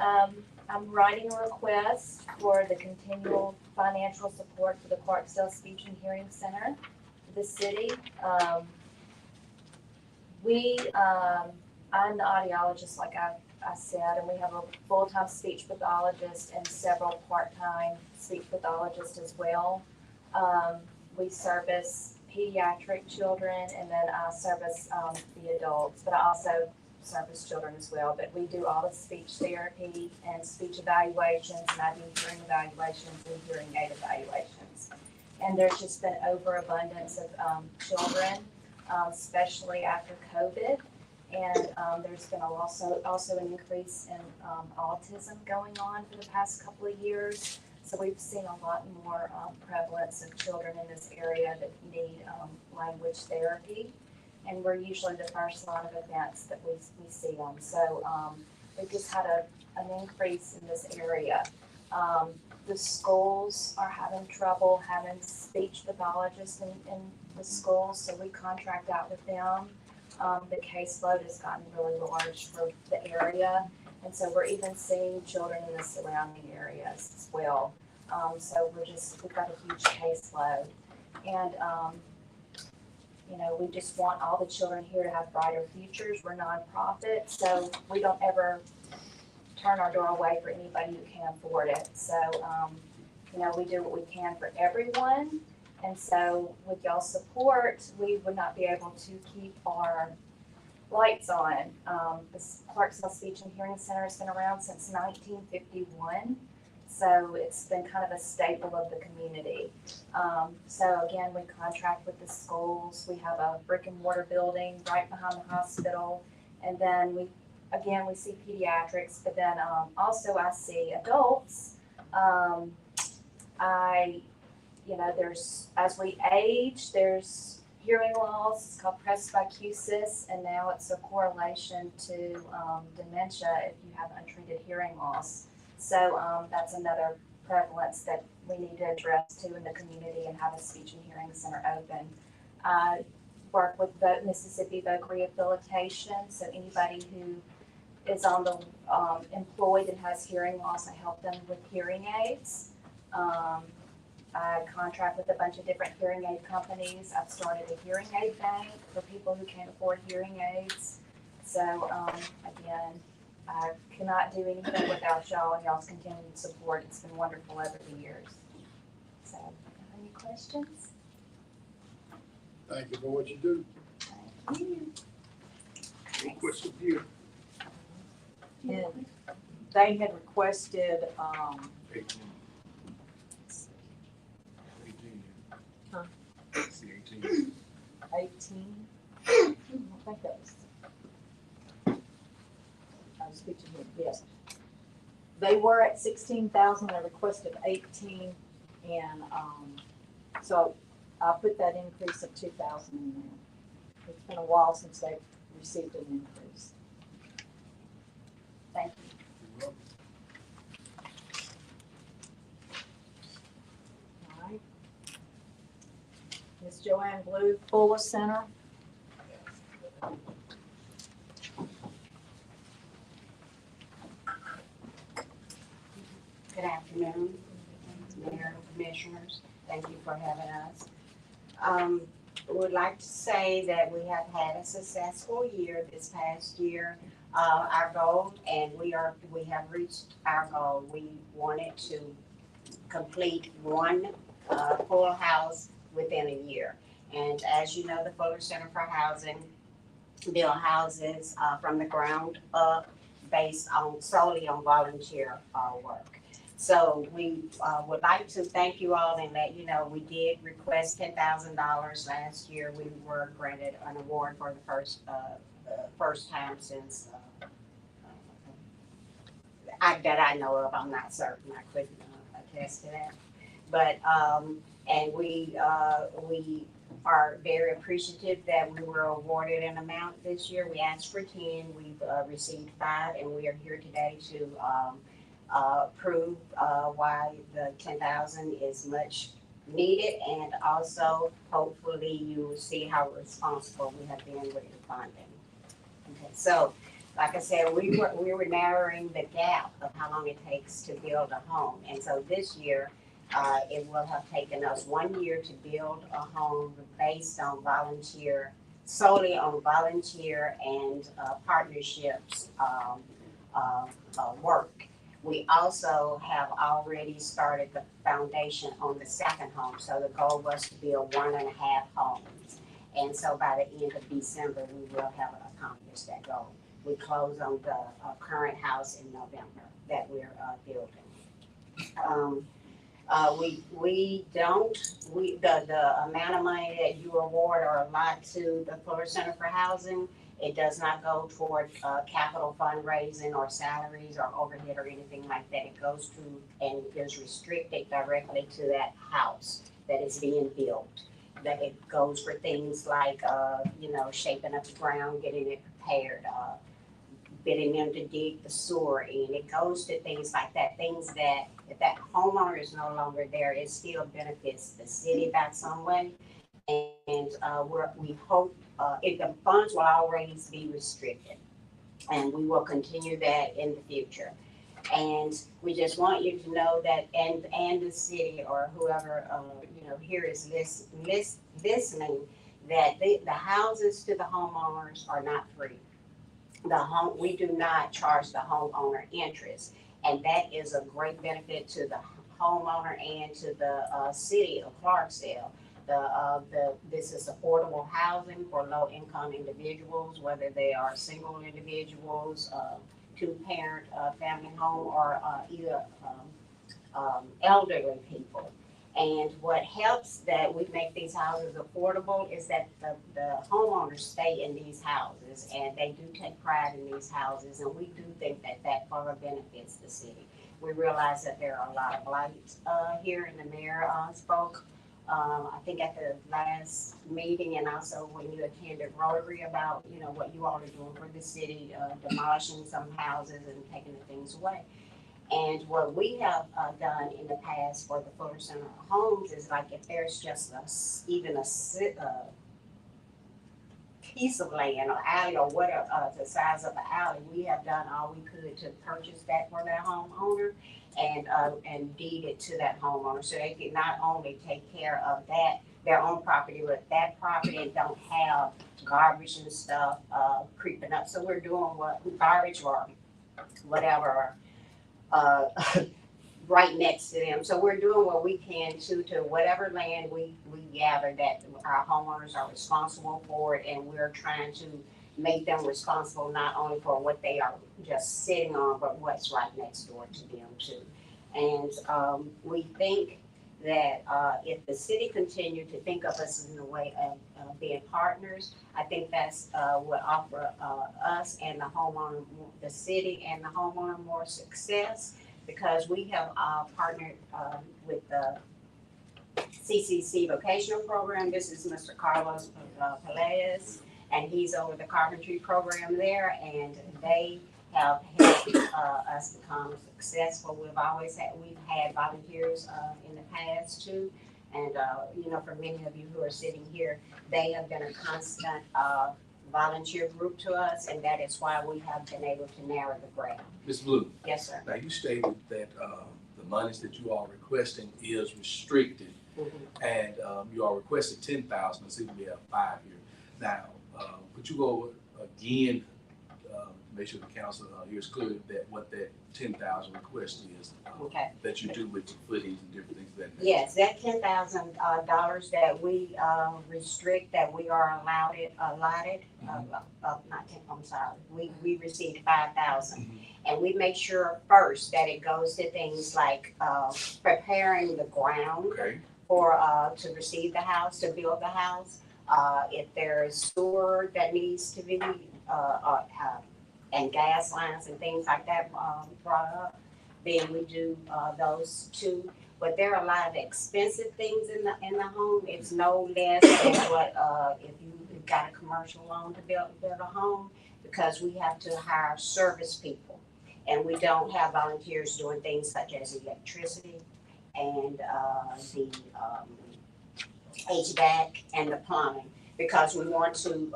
I'm writing a request for the continual financial support for the Clarksdale Speech and Hearing Center, the city. I'm the audiologist, like I said, and we have a full-time speech pathologist and several part-time speech pathologists as well. We service pediatric children, and then I service the adults, but I also service children as well. But we do all the speech therapy and speech evaluations, and I do hearing evaluations and hearing aid evaluations. And there's just been overabundance of children, especially after COVID. And there's been also an increase in autism going on for the past couple of years. So we've seen a lot more prevalence of children in this area that need language therapy. And we're usually the first line of events that we see them. So we've just had an increase in this area. The schools are having trouble having speech pathologists in the schools, so we contract out with them. The caseload has gotten really large for the area, and so we're even seeing children in the surrounding areas as well. So we've got a huge caseload, and we just want all the children here to have brighter futures. We're nonprofit, so we don't ever turn our door away for anybody who can't afford it. So, we do what we can for everyone. And so with y'all's support, we would not be able to keep our lights on. The Clarksdale Speech and Hearing Center has been around since 1951. So it's been kind of a staple of the community. So again, we contract with the schools. We have a brick and mortar building right behind the hospital. And then we see pediatrics, but then also I see adults. As we age, there's hearing loss. It's called presbycusis, and now it's a correlation to dementia if you have untreated hearing loss. So that's another prevalence that we need to address too in the community and have a speech and hearing center open. I work with Mississippi Voc Rehabilitation, so anybody who is on the employed and has hearing loss, I help them with hearing aids. I contract with a bunch of different hearing aid companies. I've started a hearing aid bank for people who can't afford hearing aids. So again, I cannot do anything without y'all and y'all's continued support. It's been wonderful over the years. So, any questions? Thank you for what you do. Thank you. Any question here? And they had requested, 18. Huh? See 18. 18. I think that was. I was speaking here, yes. They were at 16,000, they requested 18, and, so I put that increase of 2,000 in there. It's been a while since they've received an increase. Thank you. All right. Ms. Joanne Blue, Fuller Center. Good afternoon, Mayor, Commissioners. Thank you for having us. Would like to say that we have had a successful year this past year. Our goal, and we have reached our goal. We wanted to complete one full house within a year. And as you know, the Fuller Center for Housing build houses from the ground up based solely on volunteer work. So we would like to thank you all and let you know we did request $10,000 last year. We were granted an award for the first time since that I know of. I'm not certain. I couldn't attest to that. But and we are very appreciative that we were awarded an amount this year. We asked for 10, we've received 5, and we are here today to prove why the 10,000 is much needed, and also hopefully you will see how responsible we have been with the funding. Okay, so like I said, we were narrowing the gap of how long it takes to build a home, and so this year it will have taken us 1 year to build a home based on solely on volunteer and partnerships work. We also have already started the foundation on the second home, so the goal was to build 1.5 homes. And so by the end of December, we will have accomplished that goal. We close on the current house in November that we're building. The amount of money that you award or allot to the Fuller Center for Housing, it does not go toward capital fundraising or salaries or overhead or anything like that. It goes to and is restricted directly to that house that is being built. That it goes for things like, shaping up the ground, getting it prepared, bidding them to dig the sewer in. It goes to things like that, things that if that homeowner is no longer there, it still benefits the city back some way. And we hope if the funds will always be restricted, and we will continue that in the future. And we just want you to know that, and the city or whoever here is listening, that the houses to the homeowners are not free. We do not charge the homeowner interest, and that is a great benefit to the homeowner and to the city of Clarksdale. This is affordable housing for low-income individuals, whether they are single individuals, two-parent family home, or either elderly people. And what helps that we make these houses affordable is that the homeowners stay in these houses, and they do take pride in these houses, and we do think that further benefits the city. We realize that there are a lot of blights here, and the mayor spoke I think at the last meeting, and also when you attended Rotary, about what you all are doing for the city, demolishing some houses and taking the things away. And what we have done in the past for the Fuller Center homes is, like, if there's just even a piece of land or alley or whatever, the size of the alley, we have done all we could to purchase that for that homeowner and deed it to that homeowner, so they can not only take care of that, their own property, but that property, and don't have garbage and stuff creeping up. So we're doing garbage or whatever right next to them. So we're doing what we can to whatever land we gather that our homeowners are responsible for it, and we're trying to make them responsible not only for what they are just sitting on, but what's right next door to them too. And we think that if the city continued to think of us in the way of being partners, I think that's what offer us and the homeowner, the city and the homeowner, more success, because we have partnered with the CCC vocational program. This is Mr. Carlos Pelaez, and he's over the carpentry program there, and they have helped us become successful. We've had volunteers in the past too, and for many of you who are sitting here, they have been a constant volunteer group to us, and that is why we have been able to narrow the grant. Ms. Blue. Yes, sir. Now, you stated that the monies that you are requesting is restricted, and you are requesting 10,000. I see we have 5 here. Now, could you go again, make sure the council hears clearly that what that 10,000 request is, that you do with the footings and different things like that? Yes, that $10,000 that we restrict, that we are allotted, we received 5,000. And we make sure first that it goes to things like preparing the ground for to receive the house, to build the house. If there is sewer that needs to be and gas lines and things like that brought up, then we do those too. But there are a lot of expensive things in the home. It's no less than what, if you've got a commercial loan to build a home, because we have to hire service people. And we don't have volunteers doing things such as electricity and, the, HVAC and the plumbing. Because we want to,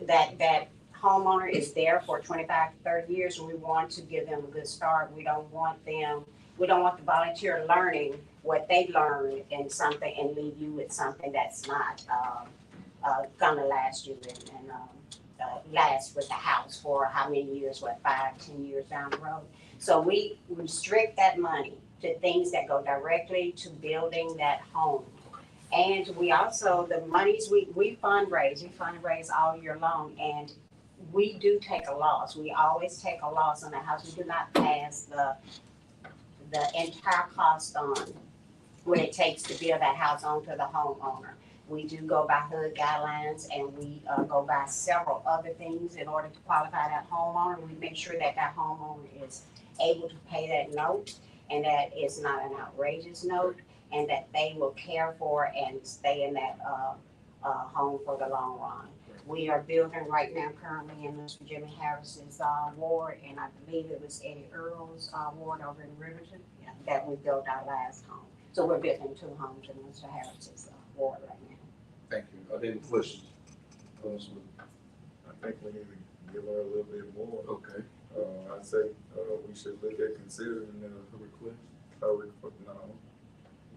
that homeowner is there for 25 to 30 years, and we want to give them a good start. We don't want the volunteer learning what they learned in something and leave you with something that's not gonna last you and last with the house for how many years, 5, 10 years down the road. So we restrict that money to things that go directly to building that home. And we also, the monies we fundraise all year long, and we do take a loss. We always take a loss on the house. We do not pass the entire cost on what it takes to build that house on to the homeowner. We do go by HUD guidelines, and we go by several other things in order to qualify that homeowner. We make sure that that homeowner is able to pay that note, and that it's not an outrageous note, and that they will care for and stay in that home for the long run. We are building right now currently in Mr. Jimmy Harris's ward, and I believe it was Eddie Earl's ward over in Riverton, that we built our last home. So we're building 2 homes in Mr. Harris's ward right now. Thank you. Are there any questions? Councilman? I think we need to give her a little bit more. Okay. I say, we should look at considering A request? no, a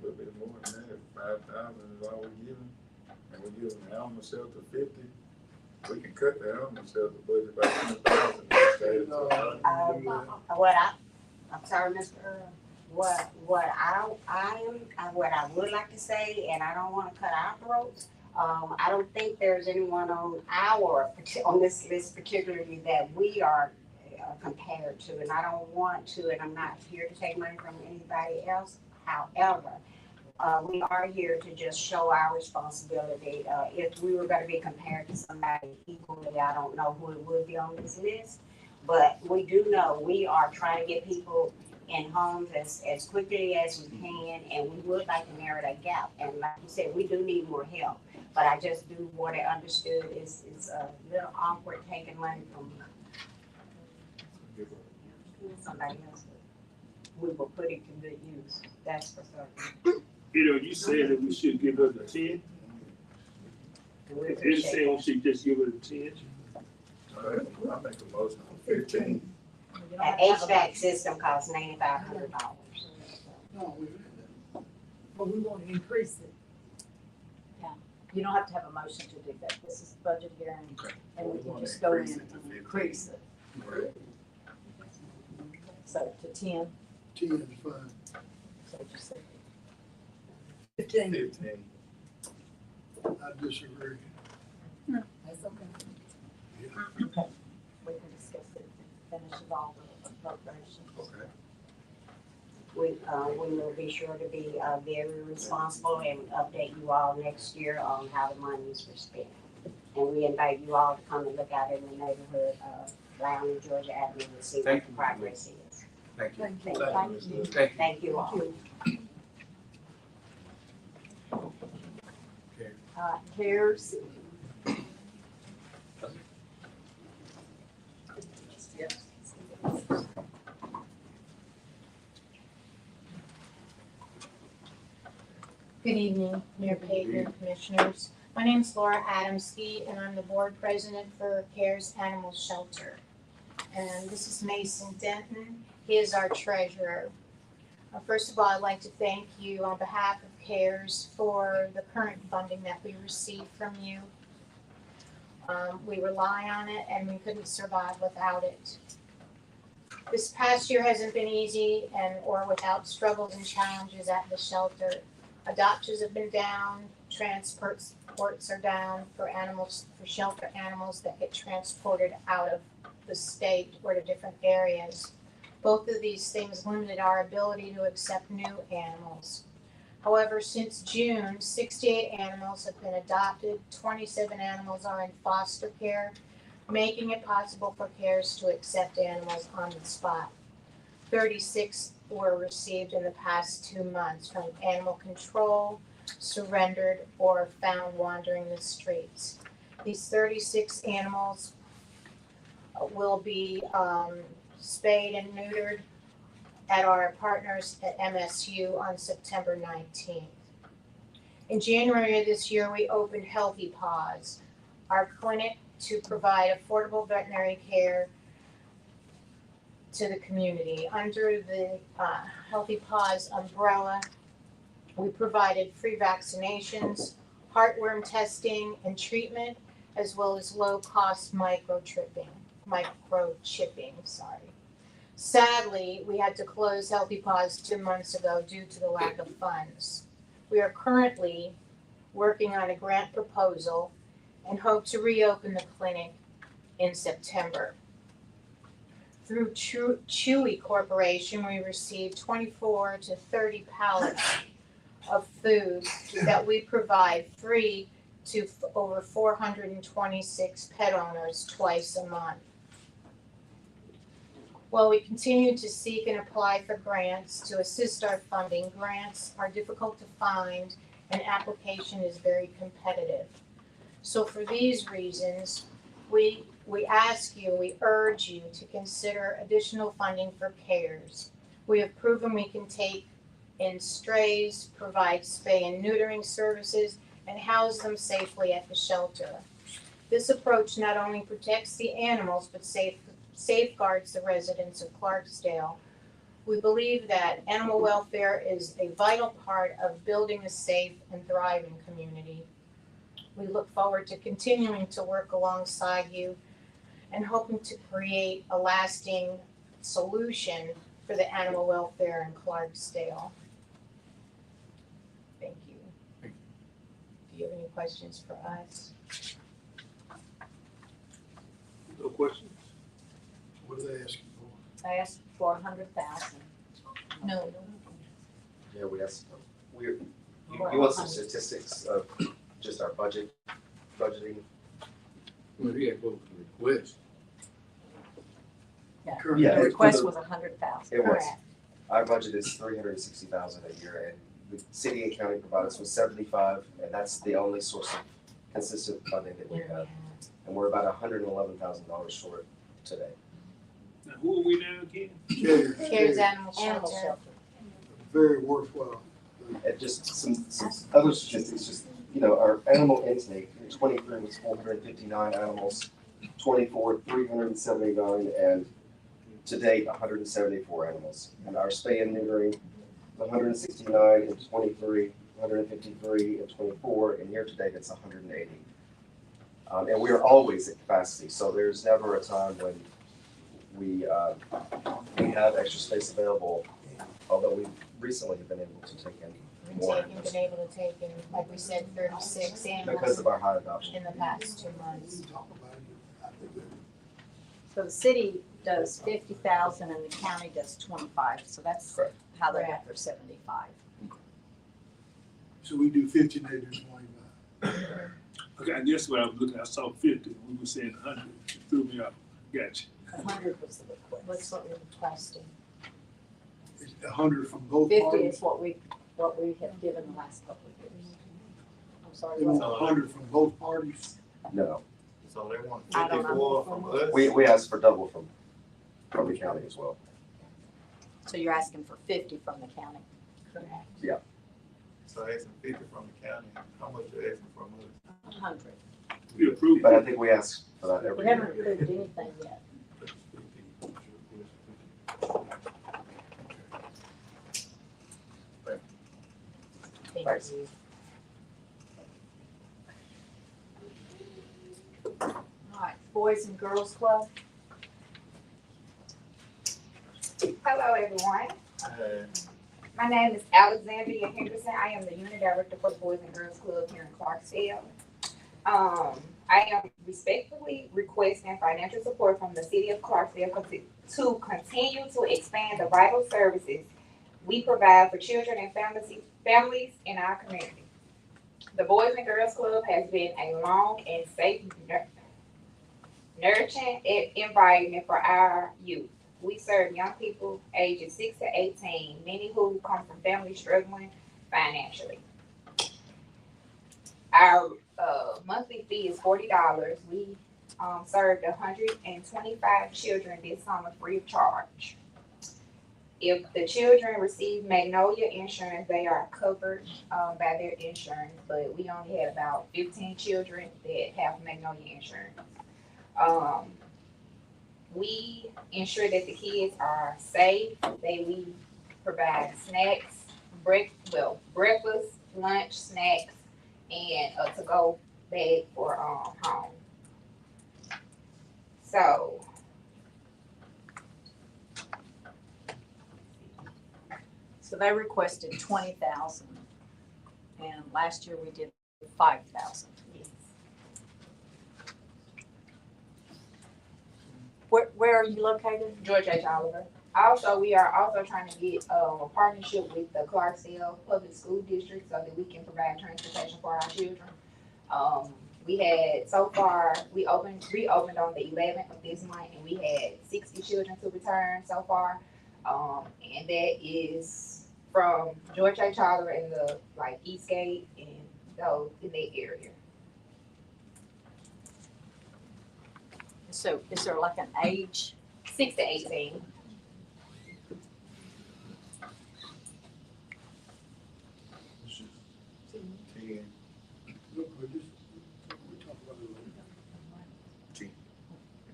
little bit more than that. 5,000 is all we're giving, and we're giving the animal shelter 50. We can cut the animal shelter budget by 10,000. I'm sorry, Mr. Earl. What I would like to say, and I don't want to cut our throats. I don't think there's anyone on this list particularly that we are compared to, and I don't want to, and I'm not here to take money from anybody else. However, we are here to just show our responsibility. If we were going to be compared to somebody equally, I don't know who it would be on this list, but we do know we are trying to get people in homes as quickly as we can, and we would like to narrow that gap. And like you said, we do need more help, but I just do want it understood is a little awkward taking money from somebody else. We will put it to good use, that's for certain. You said that we should give her the 10. We You're appreciate saying we that. should just give her the 10. I make a motion for 15. An HVAC system costs $9,500. No, But we want to increase it. You don't have to have a motion to do that. This is budget hearing, Okay. and we We can wanna just go in increase and it to 15. increase it. So to 10, 10 is fine. so just say 15. 15. I disagree. That's okay. we can discuss it and finish it all the appropriations. Okay. We will be sure to be very responsible and update you all next year on how the monies were spent. And we invite you all to come and look out in the neighborhood of Lowney and Georgia Avenue and see what Thank the you. progress is. Thank you. Thank you. Thank you, Ms. Lewis. Thank you. Thank you all. CARES. Good evening, Mayor Payton, Commissioners. My name is Laura Adamski, and I'm the Board President for CARES Animal Shelter. And this is Mason Denton. He is our treasurer. First of all, I'd like to thank you on behalf of CARES for the current funding that we receive from you. We rely on it, and we couldn't survive without it. This past year hasn't been easy or without struggles and challenges at the shelter. Adoptions have been down, transports are down for shelter animals that get transported out of the state or to different areas. Both of these things limited our ability to accept new animals. However, since June, 68 animals have been adopted, 27 animals are in foster care, making it possible for CARES to accept animals on the spot. 36 were received in the past 2 months from animal control, surrendered, or found wandering the streets. These 36 animals will be spayed and neutered at our partners at MSU on September 19th. In January of this year, we opened Healthy Paws, our clinic to provide affordable veterinary care to the community. Under the Healthy Paws umbrella, we provided free vaccinations, heartworm testing and treatment, as well as low-cost microchipping. Sadly, we had to close Healthy Paws 2 months ago due to the lack of funds. We are currently working on a grant proposal and hope to reopen the clinic in September. Through Chewy Corporation, we received 24 to 30 pallets of food that we provide free to over 426 pet owners twice a month. While we continue to seek and apply for grants to assist our funding, grants are difficult to find and application is very competitive. So for these reasons, we ask you, we urge you to consider additional funding for CARES. We have proven we can take in strays, provide spay and neutering services, and house them safely at the shelter. This approach not only protects the animals, but safeguards the residents of Clarksdale. We believe that animal welfare is a vital part of building a safe and thriving community. We look forward to continuing to work alongside you and hoping to create a lasting solution for the animal welfare in Clarksdale. Thank you. Do you have any questions for us? No questions? What are they asking for? I asked for 100,000. No. Yeah, you want some statistics of just our budgeting? Well, yeah, go with the request. Yeah, The request was 100,000. It was. Correct. Our budget is 360,000 a year, and the city and county provide us with 75, and that's the only source of consistent funding that we have. And we're about $111,000 short today. Now, who are we now again? CARES Animal Animal Shelter. shelter. Very worthwhile. And just some other statistics, just, our animal intake in 23 was 459 animals, 24, 379, and to date, 174 animals. And our spay and neutering, 169 and 23, 153 and 24, and year to date, it's 180. And we are always at capacity, so there's never a time when we have extra space available, although we recently have been able to take in more animals Been able to take in, like we said, 36 because animals of our high adoption. in the past 2 months. So the city does 50,000 and the county does 25, so that's Correct. how they got their 75. So we do 50, they do 25. Okay, I guess when I was looking, I saw 50, we were saying 100, it threw me off. Gotcha. 100 was the request. What's what we're requesting? It's 100 from both 50 parties. is what we have given the last couple of years. I'm sorry. They want what? 100 from both parties. No, So they want I don't know. 54 from us? we asked for double from the county as well. So you're asking for 50 from the county? Correct. So asking 50 from the county, how much you asking from us? 100. We approved But it. I think we ask for that every We haven't year. approved anything yet. Thank Thanks. you. All right, Boys and Girls Club. Hello, everyone. My name is Alexandria Henderson. I am the unit director for the Boys and Girls Club here in Clarksdale. I am respectfully requesting financial support from the city of Clarksdale to continue to expand the vital services we provide for children and families in our community. The Boys and Girls Club has been a long and safe, nurturing environment for our youth. we serve young people ages 6 to 18, many who come from families struggling financially. Our monthly fee is $40. We served 125 children this summer free of charge. If the children receive Magnolia insurance, they are covered by their insurance, but we only had about 15 children that have Magnolia insurance. We ensure that the kids are safe. We provide snacks, breakfast, lunch, snacks, and a to-go bag for home. So they requested 20,000, and last year we did 5,000. Where are you located? George H. Oliver. Also, we are also trying to get a partnership with the Clarksdale Public School District so that we can provide transportation for our children. We had so far, reopened on the 11th of this month, and we had 60 children to return so far. And that is from George H. Oliver and the Eastgate and those in that area. So is there like an age? 6 to 18.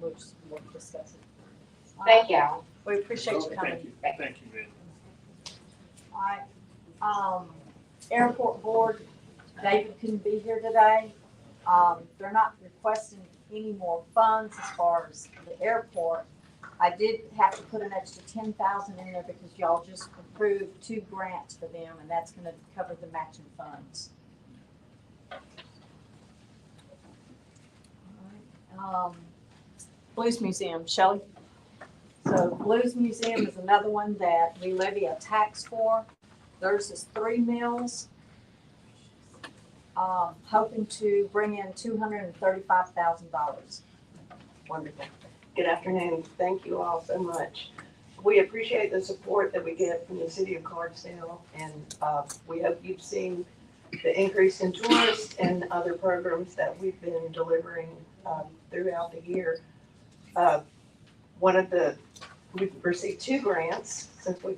We'll discuss it. Thank y'all. We appreciate you coming. Thank you, man. All right. Airport board, David couldn't be here today. They're not requesting any more funds as far as the airport. I did have to put an extra 10,000 in there because y'all just approved 2 grants for them, and that's gonna cover the matching funds. All right. Blues Museum, Shelley. So Blues Museum is another one that we levy a tax for. Theirs is 3 mills. Hoping to bring in $235,000. Wonderful. Good afternoon. Thank you all so much. We appreciate the support that we get from the city of Clarksdale, and we hope you've seen the increase in tourists and other programs that we've been delivering throughout the year. We've received 2 grants since we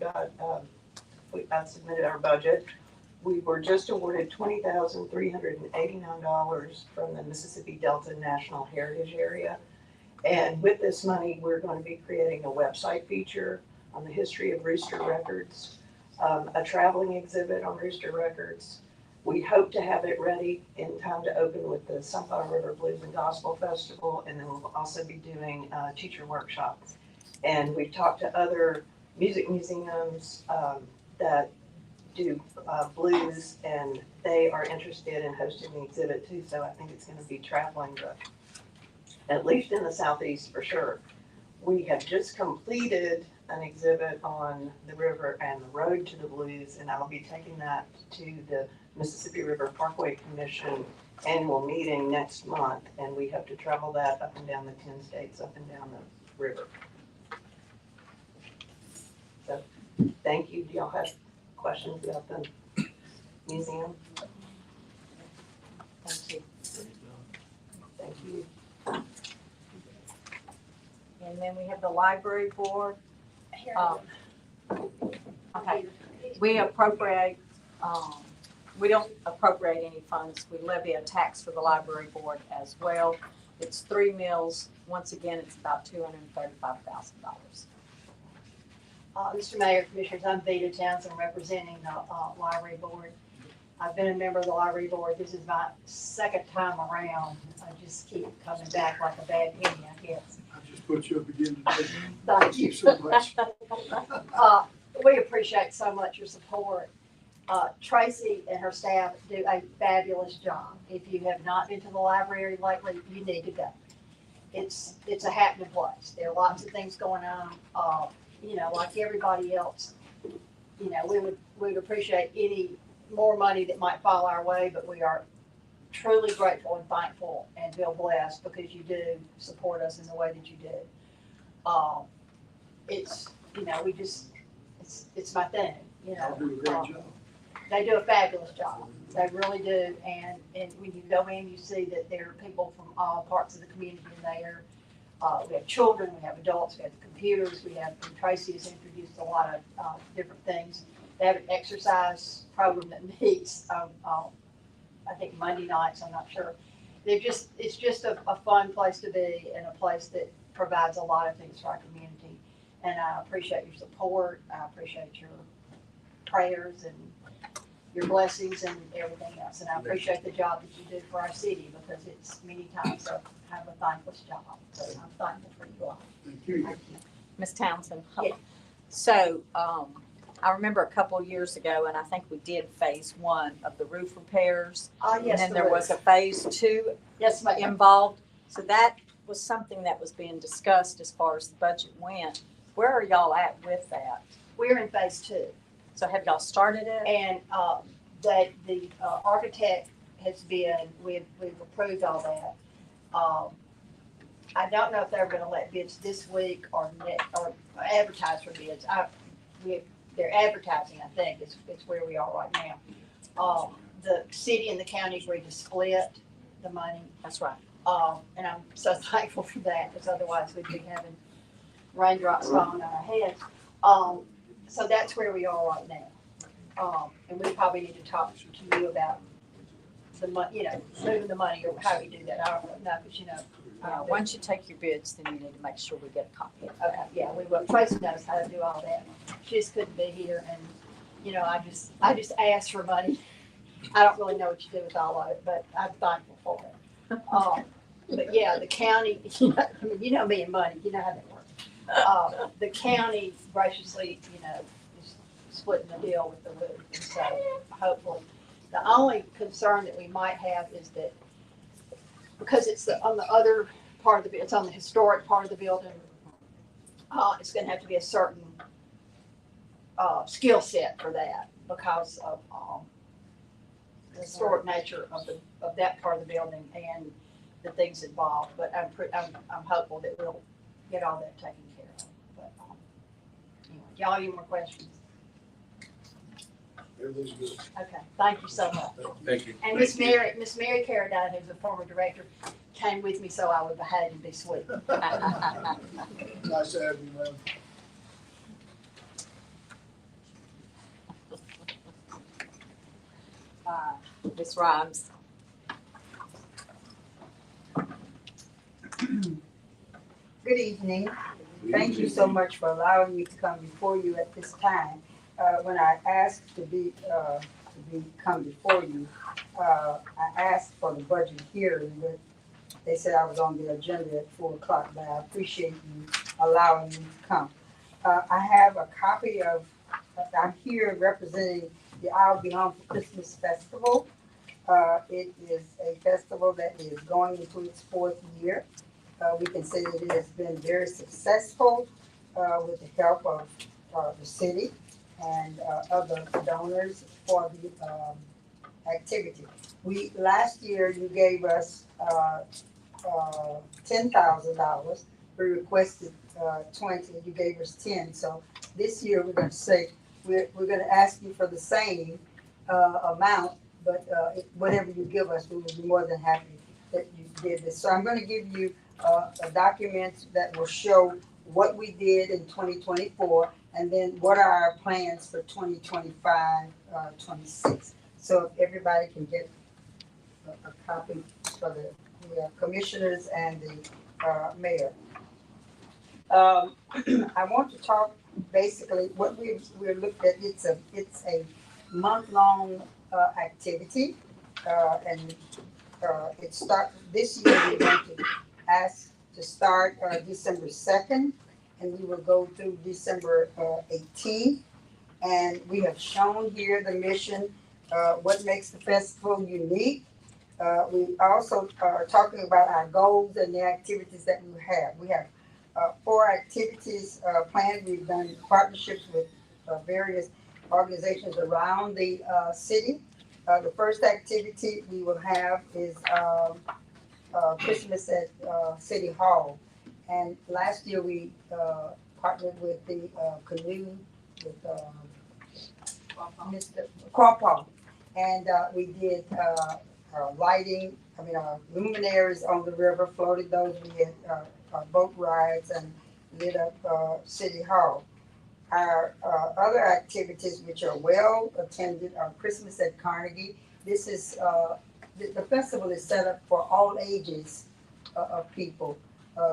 submitted our budget. We were just awarded $20,389 from the Mississippi Delta National Heritage Area. And with this money, we're going to be creating a website feature on the history of Rooster Records, a traveling exhibit on Rooster Records. We hope to have it ready in time to open with the Sunflower River Blues and Gospel Festival, and then we'll also be doing teacher workshops. And we've talked to other music museums that do blues, and they are interested in hosting the exhibit too, so I think it's going to be traveling, but at least in the southeast for sure. We have just completed an exhibit on the river and the road to the blues, and I'll be taking that to the Mississippi River Parkway Commission annual meeting next month, and we hope to travel that up and down the 10 states, up and down the river. So, thank you. Do y'all have questions about the museum? Thank you. Thank you. And then we have the library board. Okay, we appropriate, we don't appropriate any funds. We levy a tax for the library board as well. It's 3 mills. Once again, it's about $235,000. Mr. Mayor, Commissioners, I'm Vita Townsend representing the library board. I've been a member of the library board. This is my 2nd time around. I just keep coming back like a bad penny, I guess. I just put you up again today. Thank you so much. We appreciate so much your support. Tracy and her staff do a fabulous job. If you have not been to the library lately, you need to go. It's a happening place. There are lots of things going on. Like everybody else, we would appreciate any more money that might fall our way, but we are truly grateful and thankful and feel blessed because you do support us in the way that you do. it's, you know, it's my thing, you know. Y'all do a great job. They do a fabulous job. They really do. And when you go in, you see that there are people from all parts of the community in there. We have children, we have adults, we have computers, we have, and Tracy has introduced a lot of different things. They have an exercise program that meets, I think Monday nights, I'm not sure. It's just a fun place to be and a place that provides a lot of things for our community. And I appreciate your support. I appreciate your prayers and your blessings and everything else. And I appreciate the job that you do for our city because it's many times a kind of a thankless job. So I'm thankful for you all. Thank you. Ms. Townsend? Yeah. So, I remember a couple of years ago, and I think we did phase 1 of the roof repairs. Yes, And then the there was a roof. phase 2 Yes, ma'am. involved. So that was something that was being discussed as far as the budget went. Where are y'all at with that? We're in phase 2. So have y'all started it? And that the architect has been, we've approved all that. I don't know if they're gonna let bids this week or advertise for bids. They're advertising, I think, is where we are right now. The city and the county agreed to split the money. That's right. And I'm so thankful for that, because otherwise we'd be having raindrops falling on our heads. So that's where we are right now. And we probably need to talk to you about the money, you know, moving the money or how we do that. I don't know, because, you know. Once you take your bids, then you need to make sure we get a copy of it. Okay, yeah, we will. Tracy knows how to do all that. She just couldn't be here and, you know, I just asked for money. I don't really know what you do with all of it, but I'm thankful for it. But yeah, the county, I mean, you know me and money, you know how that works. The county graciously, you know, is splitting the deal with the roof. And so hopefully, the only concern that we might have is that because it's on the other part of it's on the historic part of the building, it's gonna have to be a certain skill set for that because of the historic nature of that part of the building and the things involved. But I'm hopeful that we'll get all that taken care of. But anyway, y'all have any more questions? Everything's good. Okay, thank you so much. Thank you. And Miss Mary Carradine, who's a former director, came with me so I would behave and be sweet. Nice to have you, man. Ms. Rhymes? Good evening. Thank you so much for allowing me to come before you at this time. When I asked to come before you, I asked for the budget hearing, but they said I was on the agenda at 4:00, but I appreciate you allowing me to come. I have a copy of, I'm here representing the I'll Be Home for Christmas Festival. It is a festival that is going into its 4th year. We can say that it has been very successful with the help of the city and other donors for the activity. Last year you gave us $10,000. We requested 20, you gave us 10. So this year we're going to say, we're going to ask you for the same amount, but whatever you give us, we will be more than happy that you did this. So I'm going to give you a document that will show what we did in 2024 and then what are our plans for 2025, 26. So if everybody can get a copy for the commissioners and the mayor. I want to talk basically what we've looked at. It's a month-long activity, and it starts this year. We're going to ask to start December 2nd, and we will go through December 18th. And we have shown here the mission, what makes the festival unique. We also are talking about our goals and the activities that we have. We have 4 activities planned. We've done partnerships with various organizations around the city. The first activity we will have is Christmas at City Hall. And last year we partnered with the, canoe, with, Mr. Quapaw. And, we did, lighting, luminaries on the river, floated those, we had, boat rides and lit up, City Hall. Our, other activities which are well attended are Christmas at Carnegie. This is, the festival is set up for all ages of people.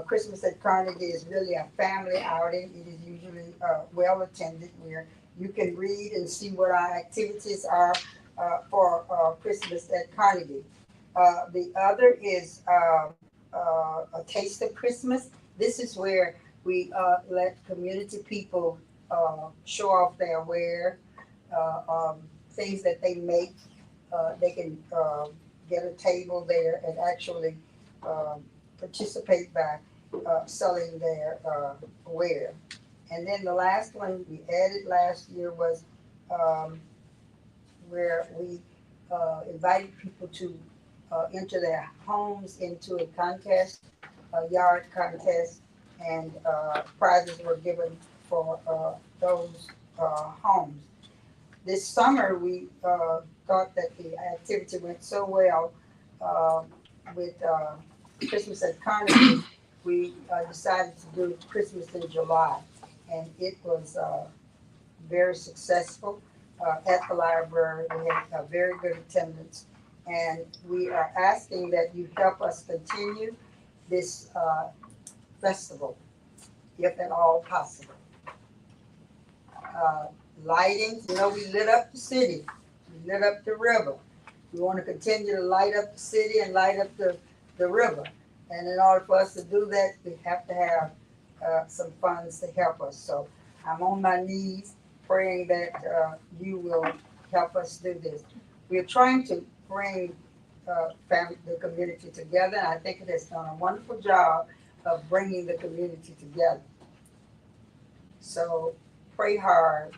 Christmas at Carnegie is really a family outing. It is usually well attended where you can read and see what our activities are for Christmas at Carnegie. The other is a Taste of Christmas. This is where we let community people show off their ware, things that they make. They can get a table there and actually participate by selling their ware. And then the last one we added last year was where we invited people to enter their homes into a contest, a yard contest, and prizes were given for those homes. This summer, we thought that the activity went so well with Christmas at Carnegie, we decided to do Christmas in July. And it was very successful at the library. We had a very good attendance. And we are asking that you help us continue this festival, if at all possible. Lighting, we lit up the city, we lit up the river. We want to continue to light up the city and light up the river. And in order for us to do that, we have to have some funds to help us. So I'm on my knees praying that you will help us do this. We are trying to bring the community together. And I think it has done a wonderful job of bringing the community together. So pray hard,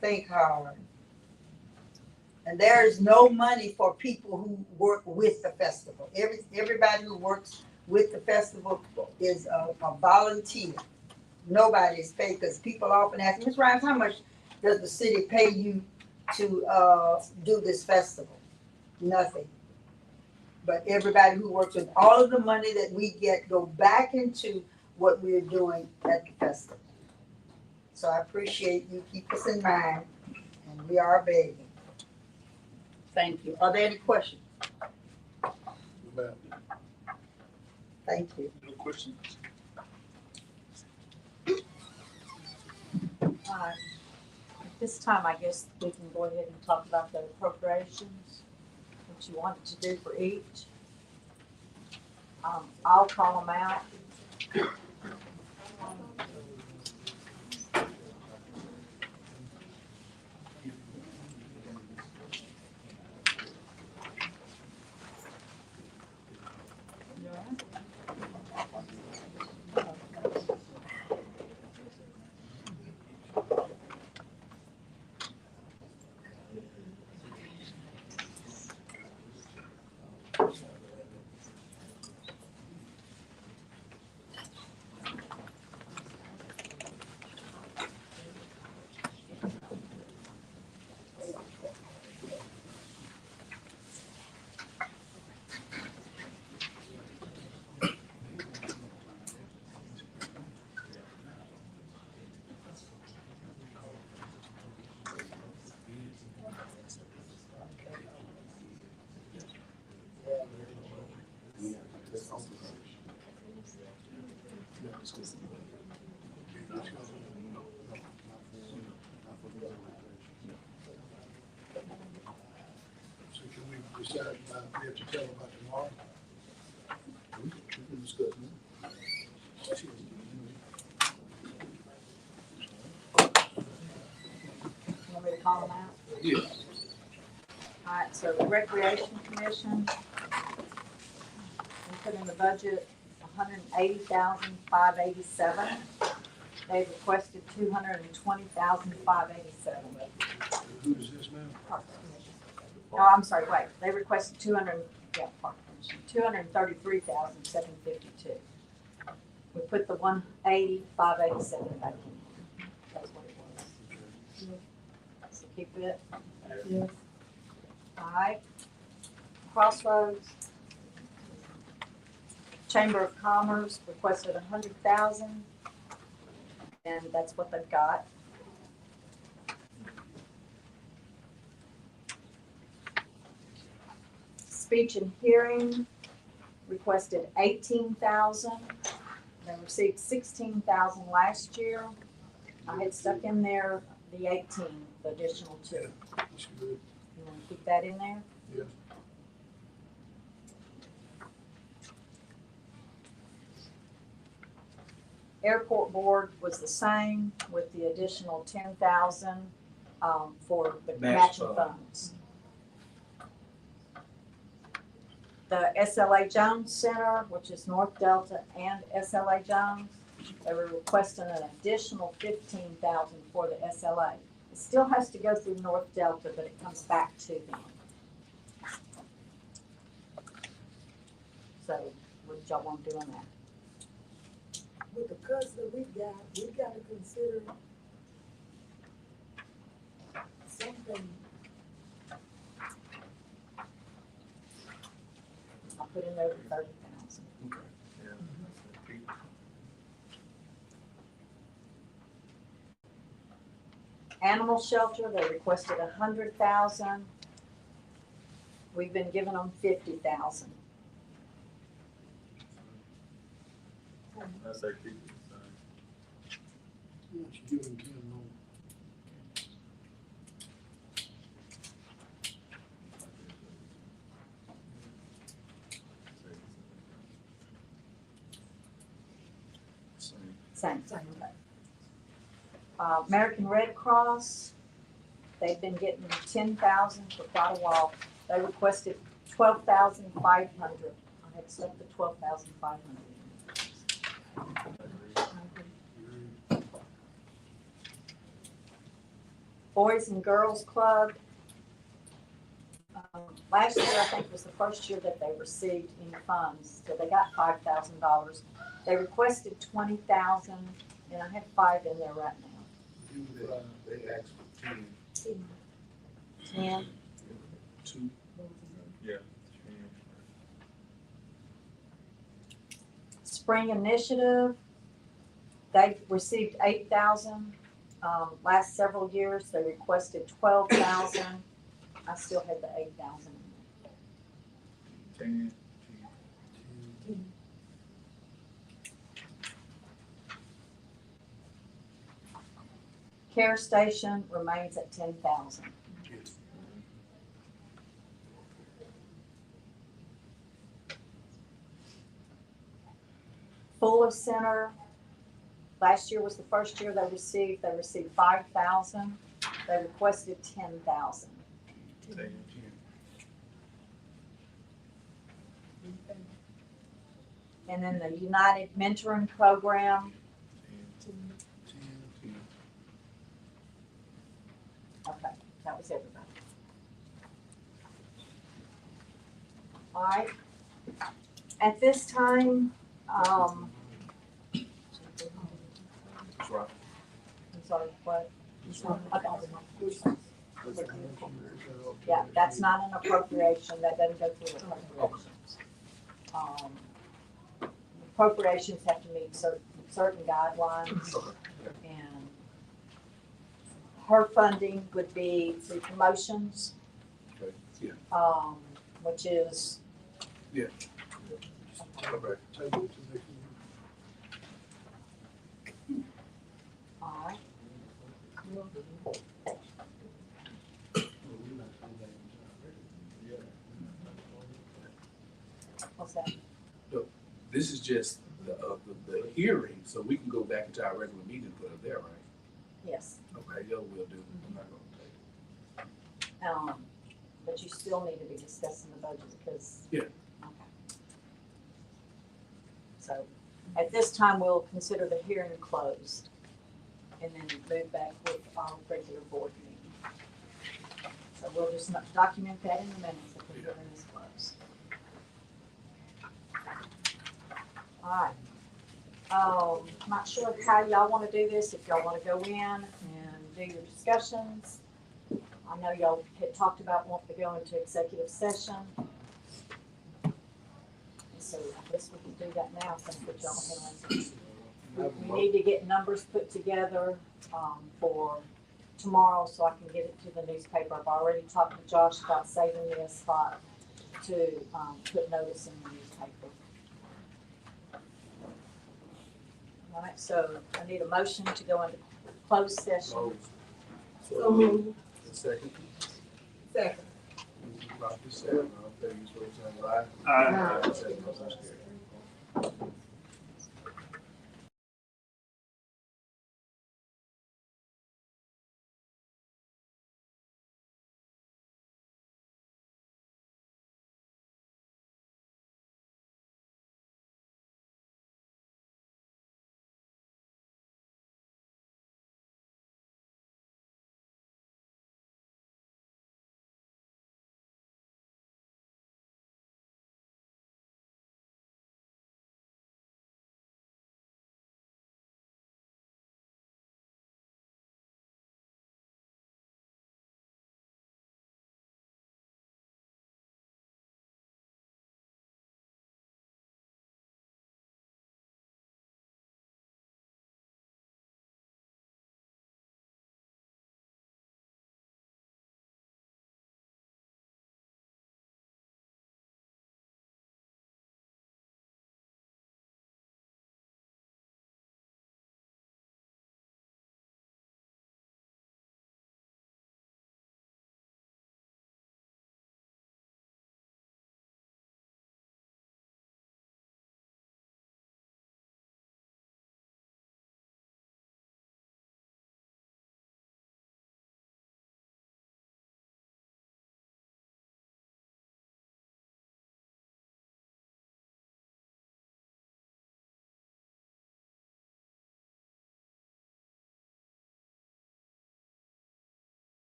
think hard. And there is no money for people who work with the festival. Everybody who works with the festival is a volunteer. Nobody is paid, because people often ask, Ms. Rhymes, how much does the city pay you to do this festival? Nothing. But everybody who works with all of the money that we get go back into what we're doing at the festival. So I appreciate you. Keep us in mind, and we are begging. Thank you. Are there any questions? Thank you. No questions? At this time, I guess we can go ahead and talk about the appropriations, what you wanted to do for each. I'll call them out. So can we decide, we have to tell them about tomorrow? We can discuss it. You want me to call them out? Yeah. All right, so the Recreation Commission, we put in the budget $180,587. They requested $220,587. Who is this now? Parks Commission. No, I'm sorry, wait, they requested Park Commission, $233,752. We put the 180,587 back in. That's what it was. So keep it. Yes. All right. Crossroads. Chamber of Commerce requested 100,000, and that's what they've got. Speech and hearing requested 18,000. They received 16,000 last year. I had stuck in there the 18, the additional 2. You That's good. want to keep that in there? Yes. Airport board was the same with the additional 10,000 for the Match matching fund. funds. The SLA Jones Center, which is North Delta and SLA Jones, they were requesting an additional 15,000 for the SLA. It still has to go through North Delta, but it comes back to them. So what y'all want to do on that? With the cuts that we gotta consider something. I'll put in there the 30,000. Okay. Animal shelter, they requested 100,000. We've been giving them 50,000. I say keep it the Yeah, she give them 10 more. Same. American Red Cross, they've been getting 10,000 for quite a while. They requested 12,500. I had stuck the 12,500. Boys and Girls Club. Last year, I think, was the first year that they received any funds, so they got $5,000. They requested 20,000, and I have 5 in there right now. They asked for 10. 10. 2. Yeah. Spring Initiative, they received 8,000. Last several years, they requested 12,000. I still had the 8,000. 10. Care Station remains at 10,000. Fuller Center, last year was the first year they received 5,000. They requested 10,000. 10. And then the United Mentoring Program. Okay, that was everybody. All right. At this time, I'm sorry, what? Okay. Yeah, that's not an appropriation, that doesn't go through appropriations. Appropriations have to meet certain guidelines, and her funding would be through promotions. Okay. Yeah. Which is. Yeah. Okay. All right. What's that? Look, this is just the hearing, so we can go back into our regular meeting and put it there, right? Yes. Okay, yeah, we'll do. I'm not gonna take it. But you still need to be discussing the budget because. Yeah. Okay. So at this time, we'll consider the hearing closed and then move back with our regular board meeting. So we'll just document that in the minutes that the hearing is closed. All right. Not sure how y'all wanna do this, if y'all wanna go in and do your discussions. I know y'all had talked about wanting to go into executive session. So I guess we can do that now, since what y'all have. We need to get numbers put together, for tomorrow, so I can get it to the newspaper. I've already talked to Josh about saving me a spot to, put notice in the newspaper. All right, so I need a motion to go into closed session. So moved. Second. Second. Properly said, all in favor, use your vote, say Aye. aye. Second, motion carried.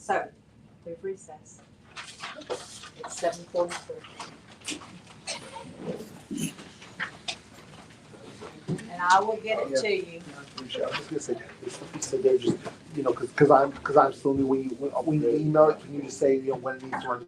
So, we've recessed. It's 7:43. And I will get it to you. I was gonna say, so they're just, you know, cause I'm assuming when you email it, can you just say, you know, when it needs to run